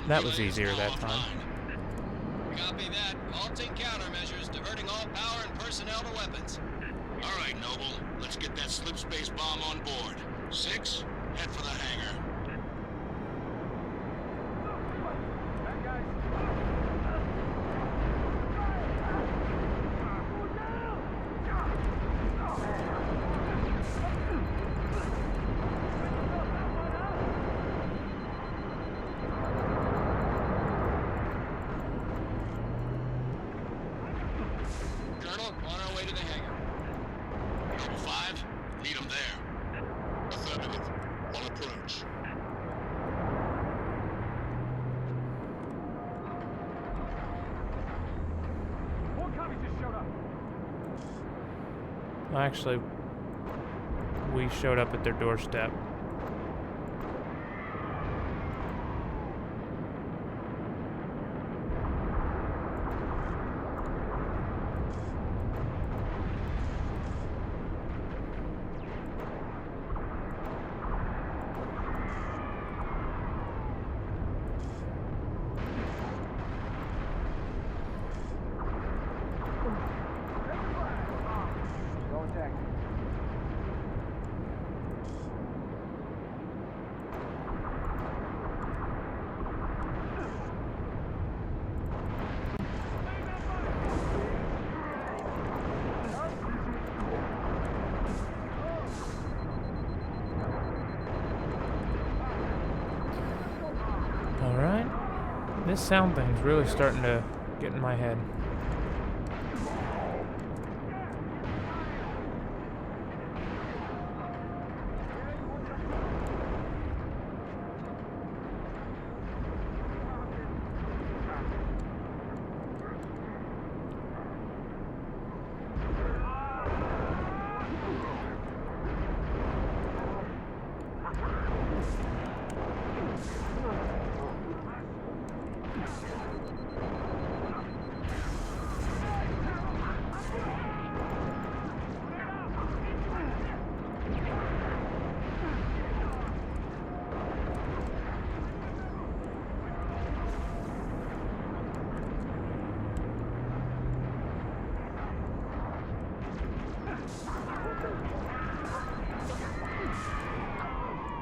That was easier that time. Copy that. Halting countermeasures, diverting all power and personnel to weapons. All right, Noble. Let's get that slip space bomb on board. 6, head for the hangar. Colonel, on our way to the hangar. Noble 5, meet him there. Affirmative. On approach. Well, actually, we showed up at their doorstep. This sound thing's really starting to get in my head.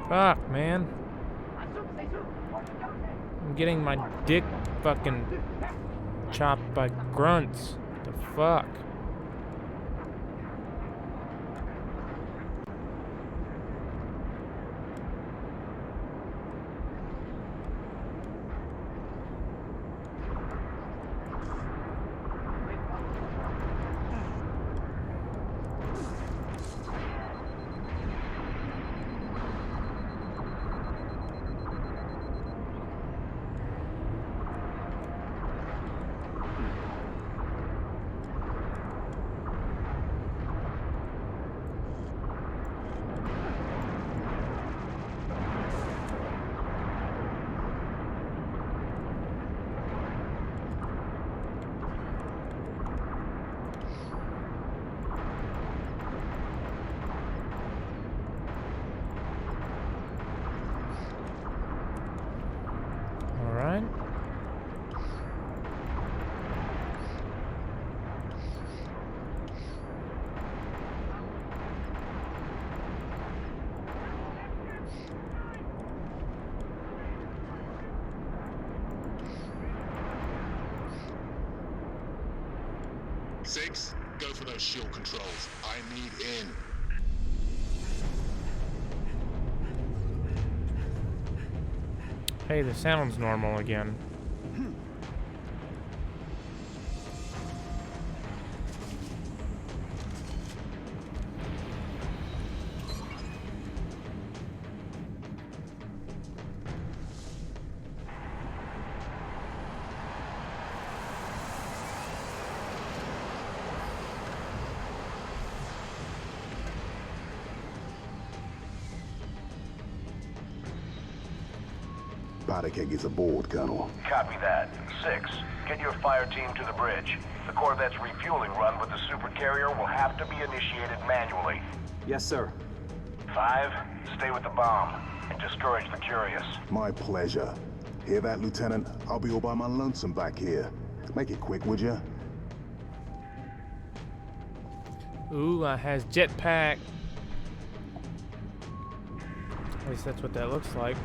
Fuck, man. I'm getting my dick fucking chopped by grunts. The fuck? Six, go for those shield controls. I need in. Hey, the sound's normal again. Powder keg is aboard, Colonel. Copy that. 6, get your fire team to the bridge. The Corvette's refueling run with the supercarrier will have to be initiated manually. Yes, sir. 5, stay with the bomb and discourage the curious. My pleasure. Hear that, Lieutenant? I'll be all by my lonesome back here. Make it quick, would ya? Ooh, I has jetpack. At least that's what that looks like.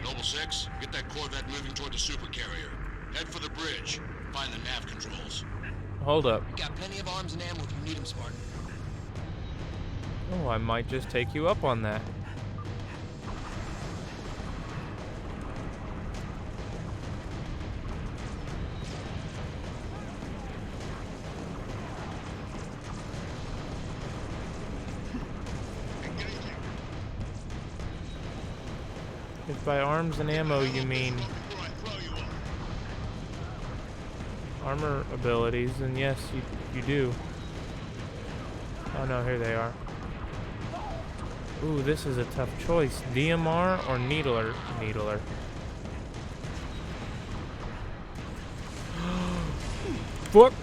Noble 6, get that Corvette moving toward the supercarrier. Head for the bridge. Find the nav controls. Hold up. Got plenty of arms and ammo if you need them, Spartan. Oh, I might just take you up on that. If by arms and ammo you mean armor abilities, then yes, you do. Oh no, here they are. Ooh, this is a tough choice. DMR or Needler? Needler. Fuck!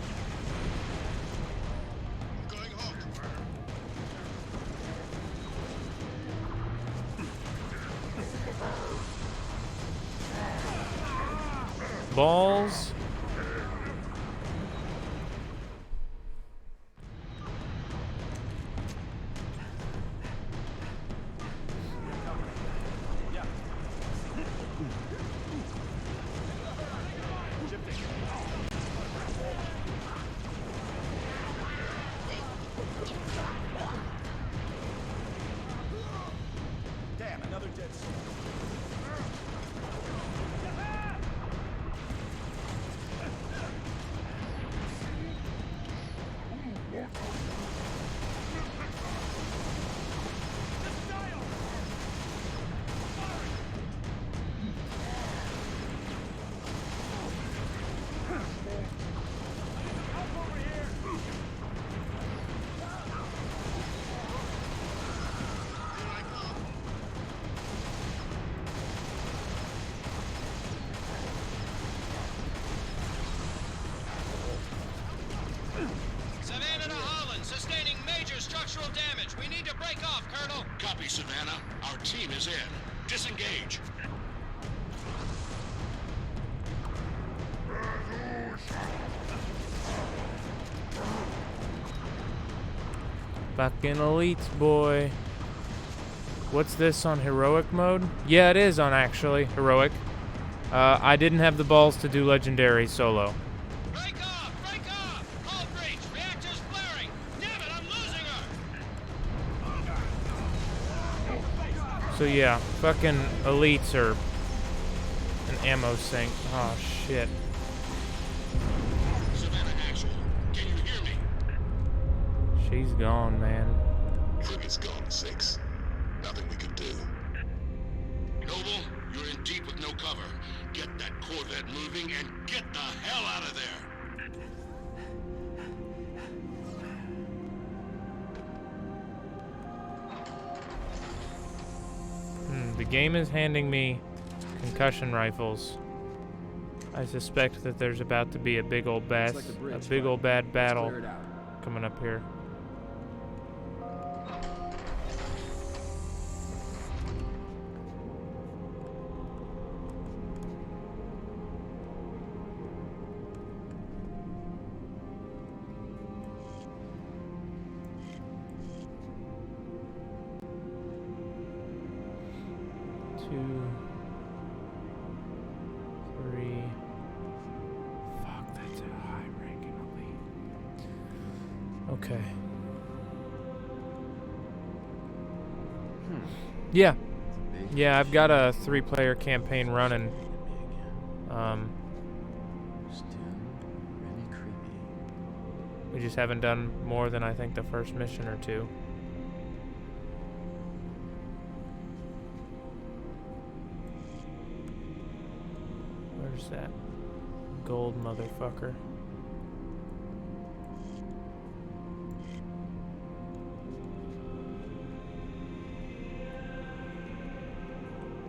Balls. Damn, another dead soul. Colonel? Copy, Savannah. Our team is in. Disengage. Fucking elites, boy. What's this on heroic mode? Yeah, it is on actually heroic. I didn't have the balls to do legendary solo. Break off! Break off! Hull breach! Reactor's flaring! Damn it, I'm losing her! So yeah, fucking elites are an ammo sink. Oh shit. Savannah Actual, can you hear me? She's gone, man. Frigate's gone, 6. Nothing we can do. Noble, you're in deep with no cover. Get that Corvette moving and get the hell out of there! The game is handing me concussion rifles. I suspect that there's about to be a big old bad battle coming up here. Okay. Yeah. Yeah, I've got a 3-player campaign running. We just haven't done more than I think the first mission or 2. Where's that gold motherfucker?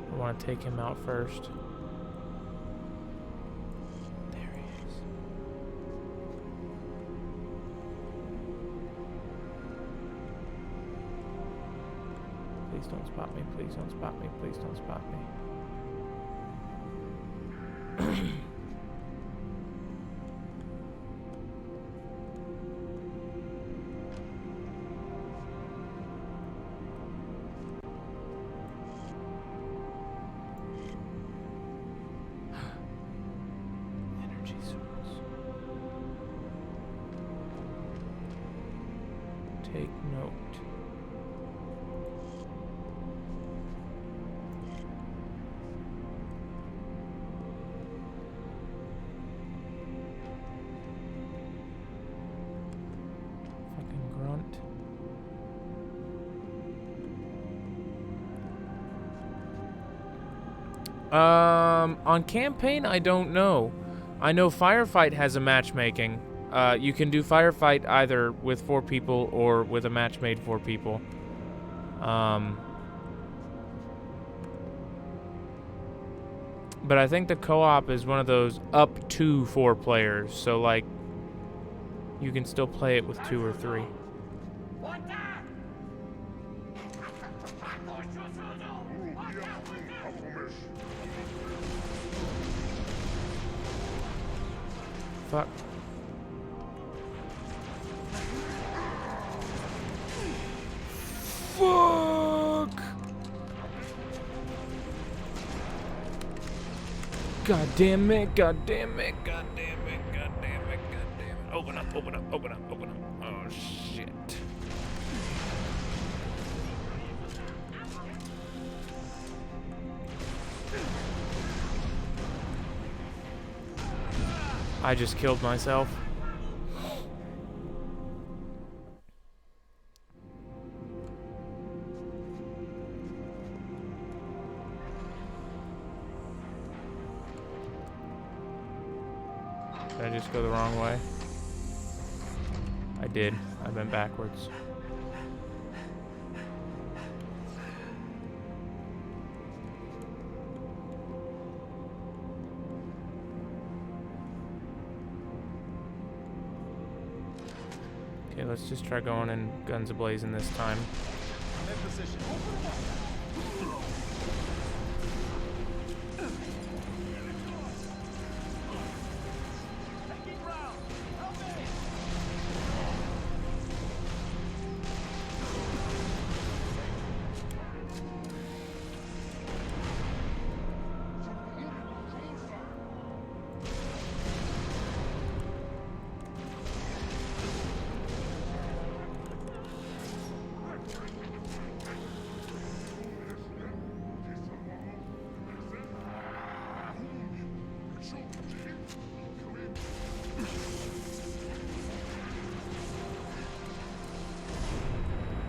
I want to take him out first. There he is. Please don't spot me. Please don't spot me. Please don't spot me. Take note. Fucking grunt. On campaign, I don't know. I know Firefight has a matchmaking. You can do Firefight either with 4 people or with a match made 4 people. But I think the co-op is one of those up to 4 players, so like you can still play it with 2 or 3. Fuck. Fuck! God damn it, god damn it, god damn it, god damn it, god damn it. Open up, open up, open up, open up. Oh shit. I just killed myself. Did I just go the wrong way? I did. I went backwards. Okay, let's just try going in guns a-blazing this time. I'm at the position.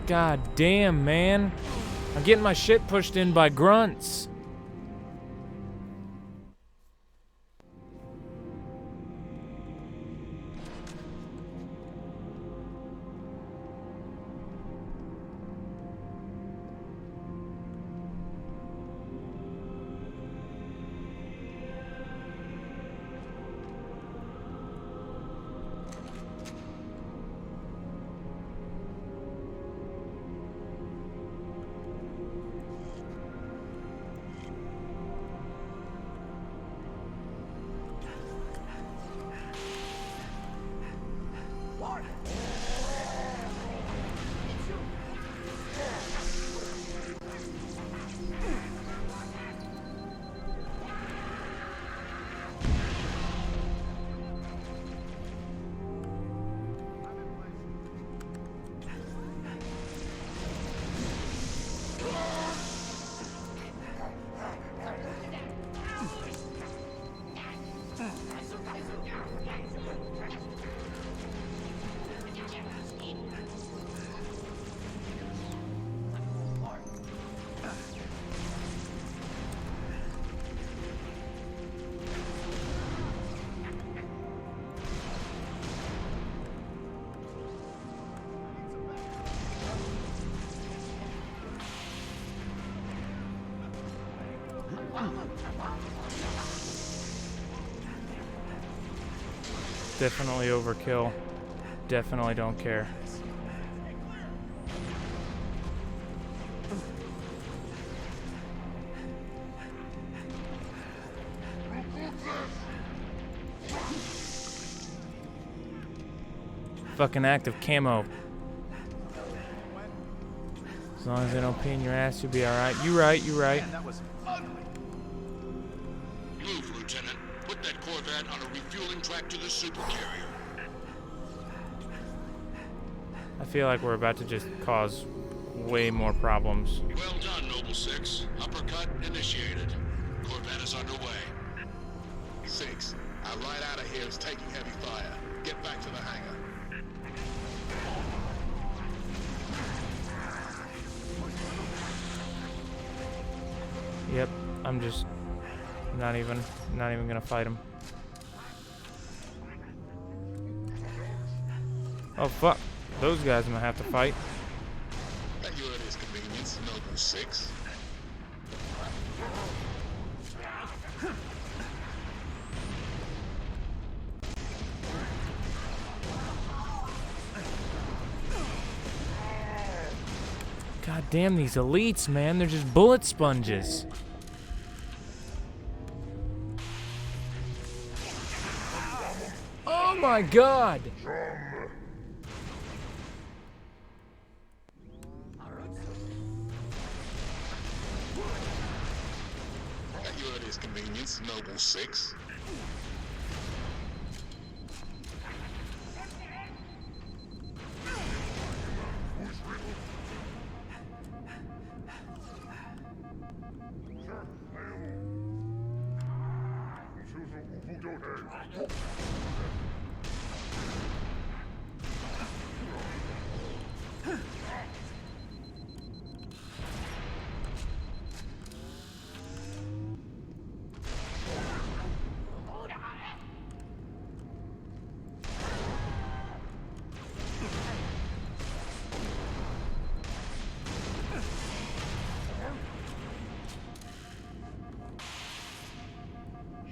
God damn, man. I'm getting my shit pushed in by grunts. Definitely overkill. Definitely don't care. Fucking active camo. As long as they don't pin your ass, you'll be alright. You right, you right. Man, that was ugly. Move, Lieutenant. Put that Corvette on a refueling track to the supercarrier. I feel like we're about to just cause way more problems. Well done, Noble 6. Uppercut initiated. Corvette is underway. 6. Our ride out of here is taking heavy fire. Get back to the hangar. Yep, I'm just not even gonna fight him. Oh fuck, those guys I'm gonna have to fight. At your earliest convenience, Noble 6. God damn these elites, man, they're just bullet sponges. Oh my god! At your earliest convenience, Noble 6.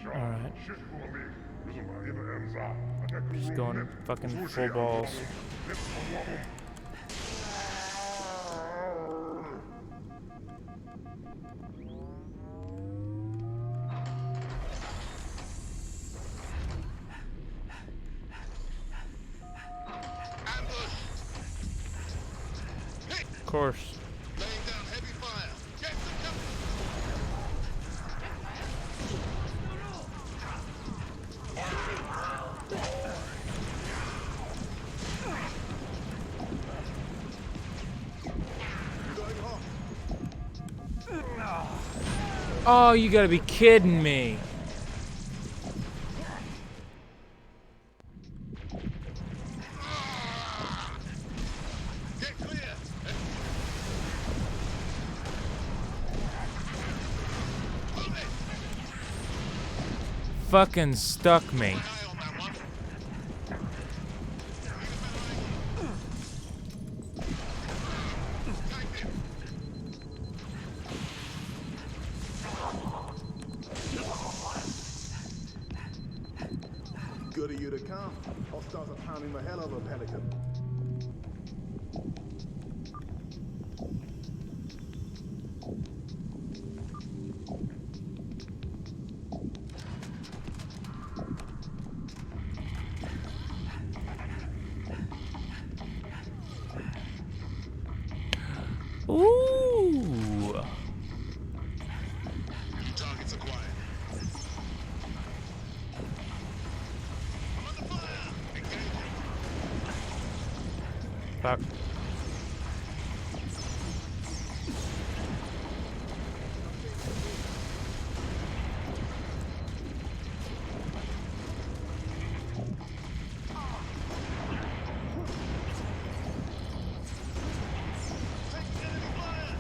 Alright. Just going fucking full balls. course. Laying down heavy fire. Get the cover. Oh, you gotta be kidding me. Get clear. Hold it. Fucking stuck me. Eye on that one. Take it. Good of you to come. Hostiles are pounding the hell out of a Pelican. Ooh. Targets acquired. I'm under fire. Engaging. Fuck. Take enemy fire.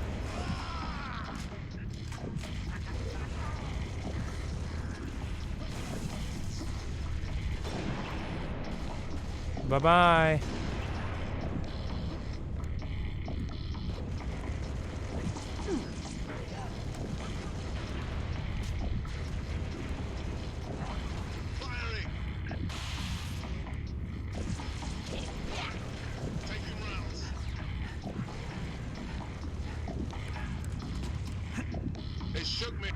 Bye-bye. Firing. Taking rounds. It shook me.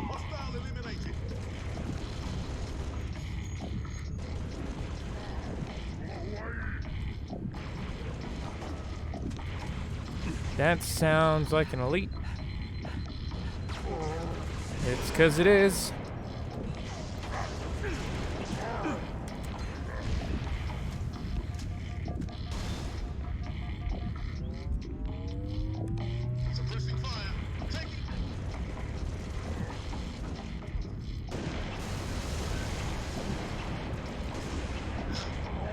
Hostile eliminated. That sounds like an elite. It's 'cause it is. Suppressing fire. Taking.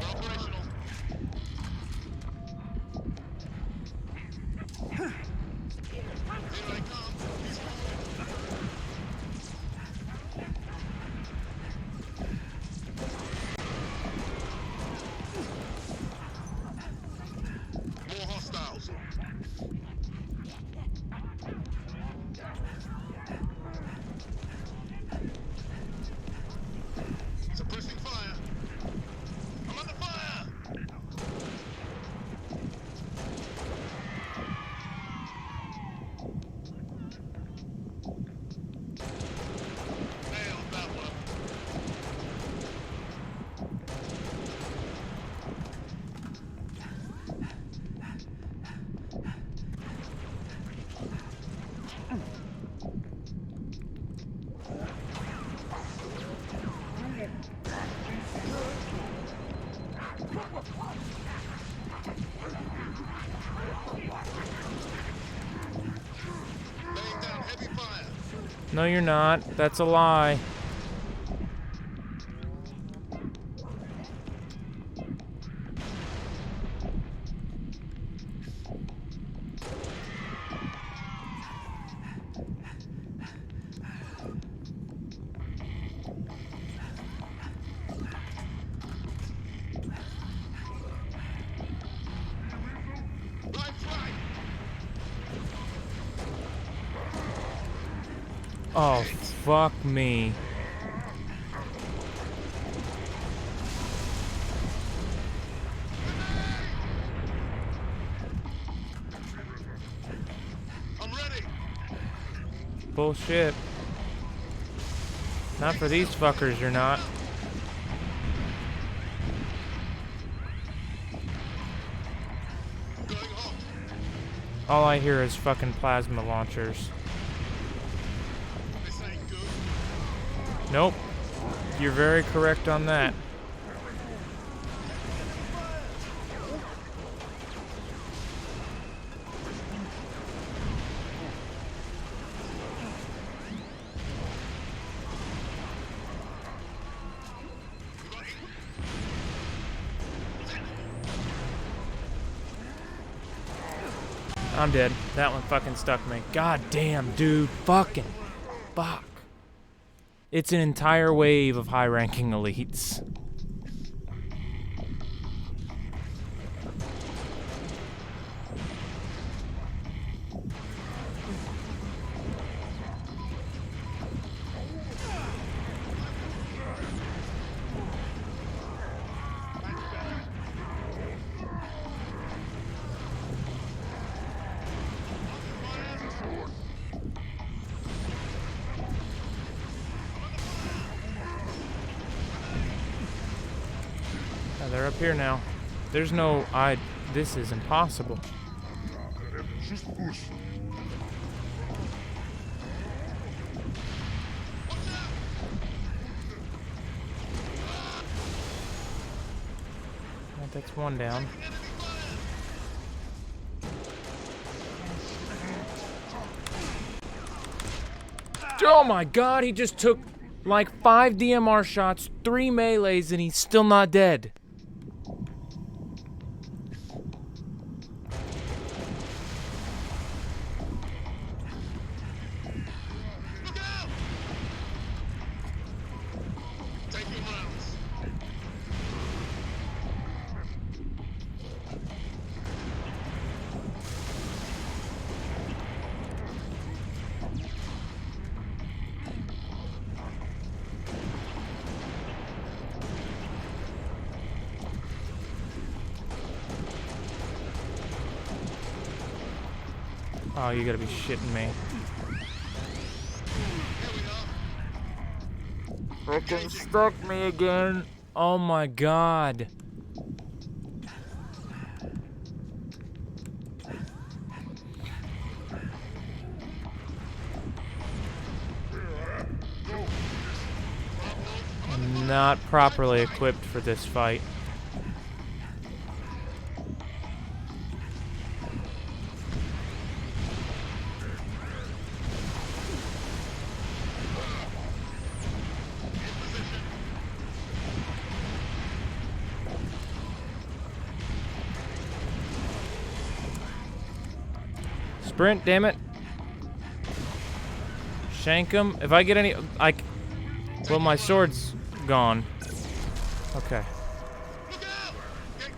Operational. Here I come. He's more hostiles. Suppressing fire. I'm under fire. Nailed that one. Laying down heavy fire. No, you're not. That's a lie. Blind flag. Oh, fuck me. I'm ready. Bullshit. Not for these fuckers, you're not. All I hear is fucking plasma launchers. Nope. You're very correct on that. I'm dead. That one fucking stuck me. God damn, dude. Fucking fuck. It's an entire wave of high-ranking elites. They're up here now. There's no... This is impossible. Well, that's one down. Oh my god, he just took like 5 DMR shots, 3 melees, and he's still not dead. Oh, you gotta be shitting me. Frickin' stuck me again. Oh my god. I'm not properly equipped for this fight. Sprint, damn it. Shank him. If I get any... Well, my sword's gone. Okay.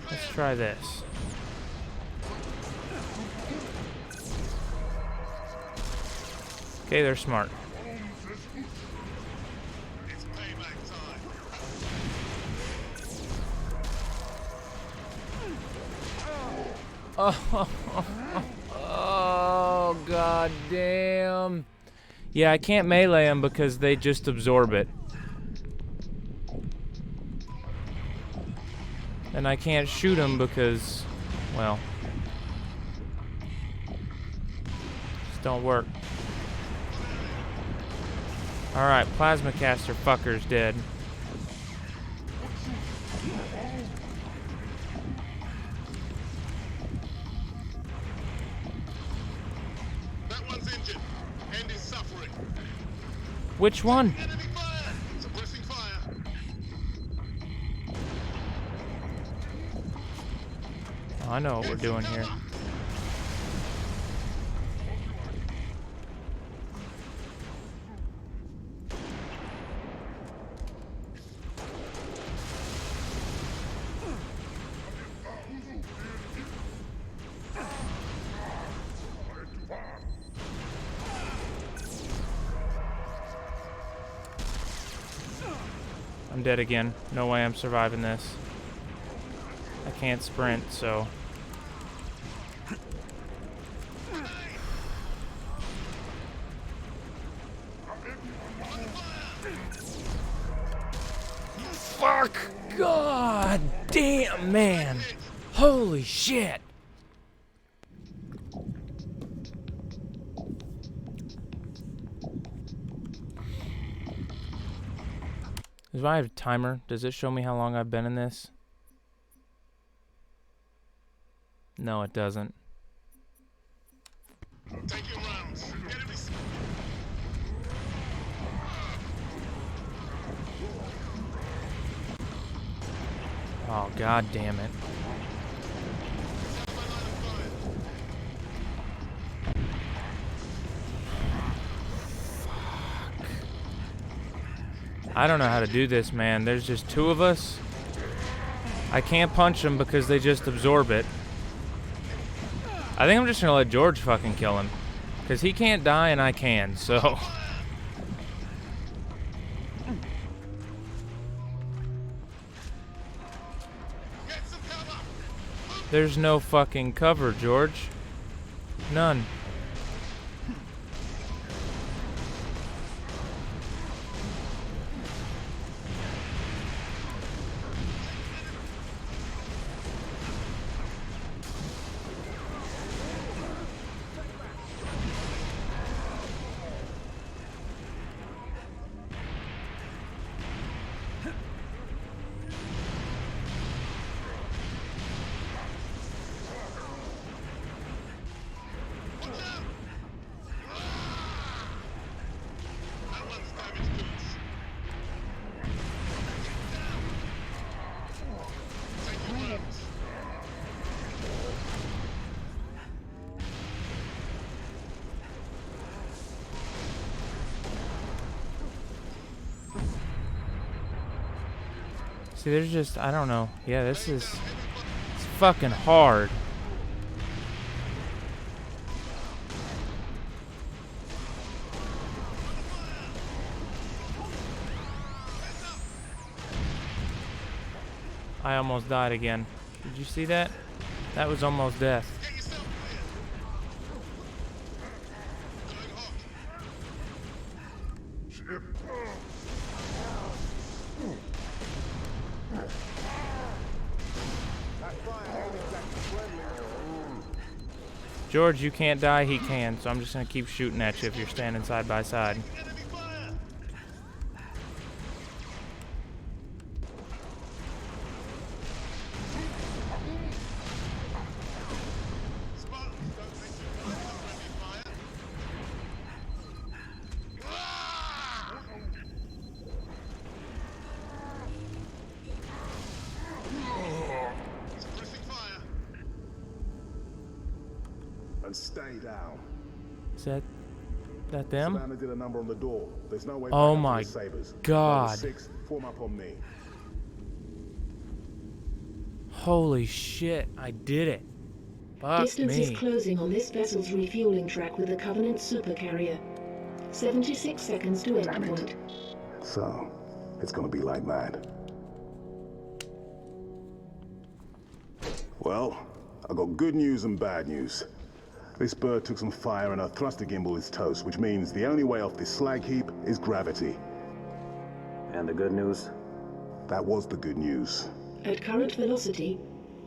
Let's try this. Okay, they're smart. Oh, god damn. Yeah, I can't melee them because they just absorb it. And I can't shoot them because, well, just don't work. Alright, plasma caster fucker's dead. That one's injured and is suffering. Which one? Enemy fire! Suppressing fire. Oh, I know what we're doing here. I'm dead again. No way I'm surviving this. I can't sprint, so... fuck! God damn, man! Holy shit! Do I have a timer? Does it show me how long I've been in this? No, it doesn't. Take your rounds. Enemies. Oh, god damn it. I don't know how to do this, man. There's just two of us. I can't punch them because they just absorb it. I think I'm just gonna let George fucking kill him. Because he can't die and I can, so... There's no fucking cover, George. None. See, there's just, I don't know. Yeah, it's fucking hard. I almost died again. Did you see that? That was almost death. George, you can't die, he can, so I'm just gonna keep shooting at you if you're standing side by side. And stay down. Is that them? Savannah did a number on the door. There's no way Oh back up my to the Sabres. God. Number 6, form up on me. Holy shit, I did it. Fuck Distance me. is closing on this vessel's refueling track with the Covenant supercarrier. 76 seconds to endpoint. So, it's gonna be like that. Well, I got good news and bad news. This bird took some fire and our thruster gimbal is toast, which means the only way off this slag heap is gravity. And the good news? That was the good news. At current velocity,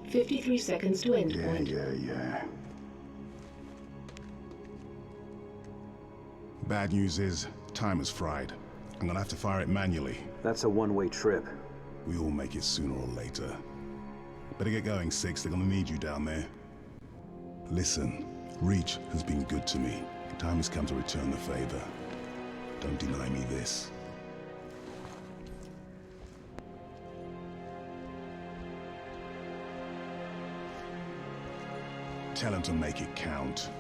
53 seconds to endpoint. Yeah. Bad news is, time is fried. I'm gonna have to fire it manually. That's a one-way trip. We all make it sooner or later. Better get going, Six. They're gonna need you down there. Listen, Reach has been good to me. The time has come to return the favor. Don't deny me this. Tell him to make it count.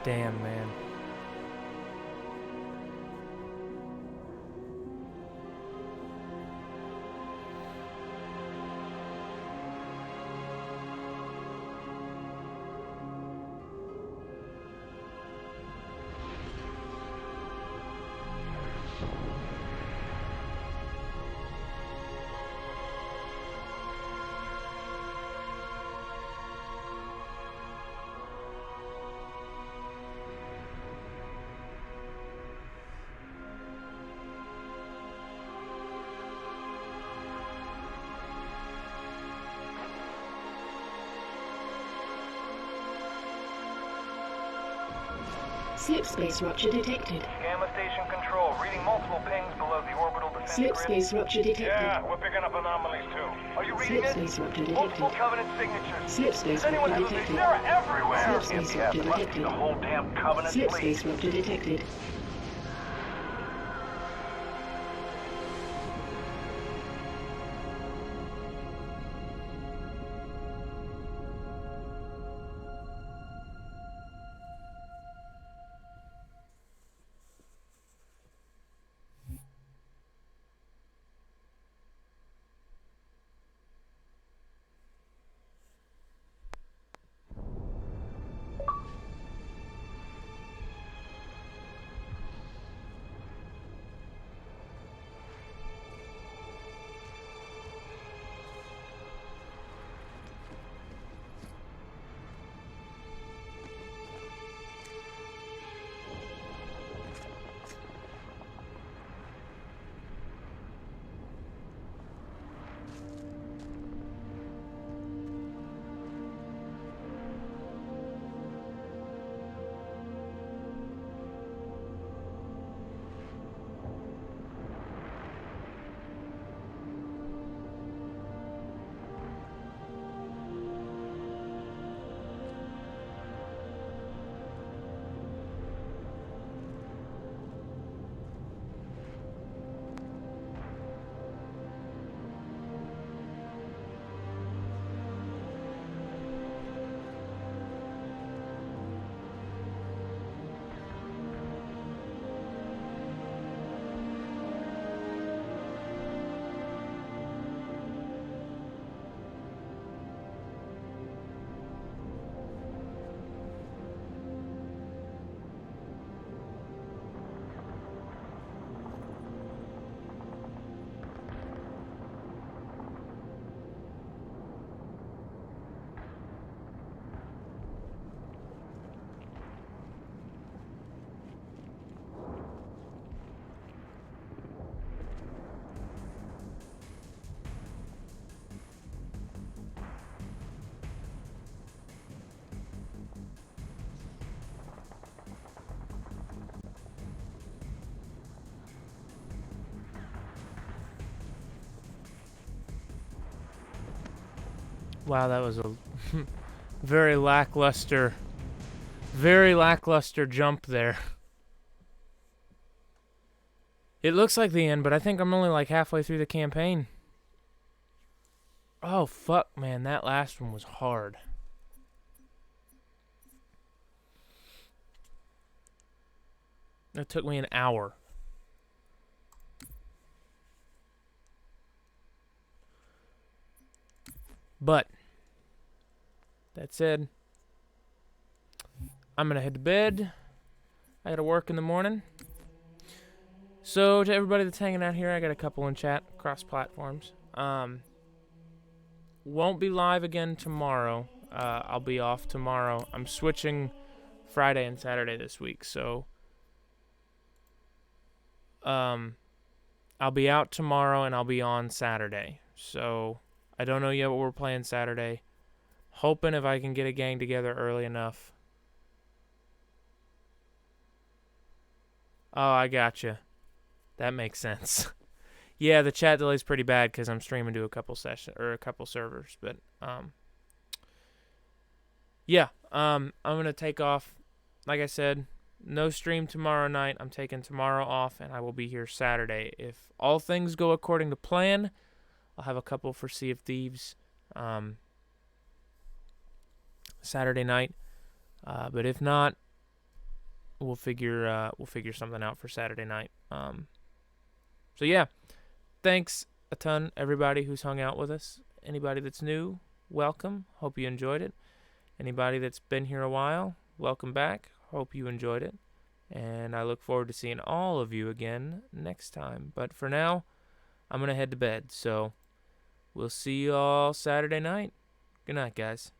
Damn, man. Slip space rupture detected. Gamma station control, reading multiple pings below the orbital defense Slip grid. space rupture detected. Yeah, we're picking up anomalies too. Are you reading Slip it? space rupture Multiple detected. Covenant signatures. Slip space Does anyone rupture have a detected. They're everywhere. Slip space MPF, rupture it must be detected. the whole damn Covenant Slip fleet. space rupture detected. Wow, that was a very lackluster jump there. It looks like the end, but I think I'm only like halfway through the campaign. Oh, fuck, man, that last one was hard. It took me an hour. But that said, I'm gonna head to bed. I gotta work in the morning. So to everybody that's hanging out here, I got a couple in chat across platforms. Won't be live again tomorrow. I'll be off tomorrow. I'm switching Friday and Saturday this week, so I'll be out tomorrow and I'll be on Saturday. So I don't know yet what we're playing Saturday. Hoping if I can get a gang together early enough. Oh, I gotcha. That makes sense. Yeah, the chat delay's pretty bad because I'm streaming to a couple servers. But yeah, I'm gonna take off. Like I said, no stream tomorrow night. I'm taking tomorrow off, and I will be here Saturday. If all things go according to plan, I'll have a couple for Sea of Thieves Saturday night. But if not, we'll figure something out for Saturday night. So yeah, thanks a ton, everybody who's hung out with us. Anybody that's new, welcome. Hope you enjoyed it. Anybody that's been here a while, welcome back. Hope you enjoyed it. And I look forward to seeing all of you again next time. But for now, I'm going to head to bed. So we'll see you all Saturday night. Good night, guys.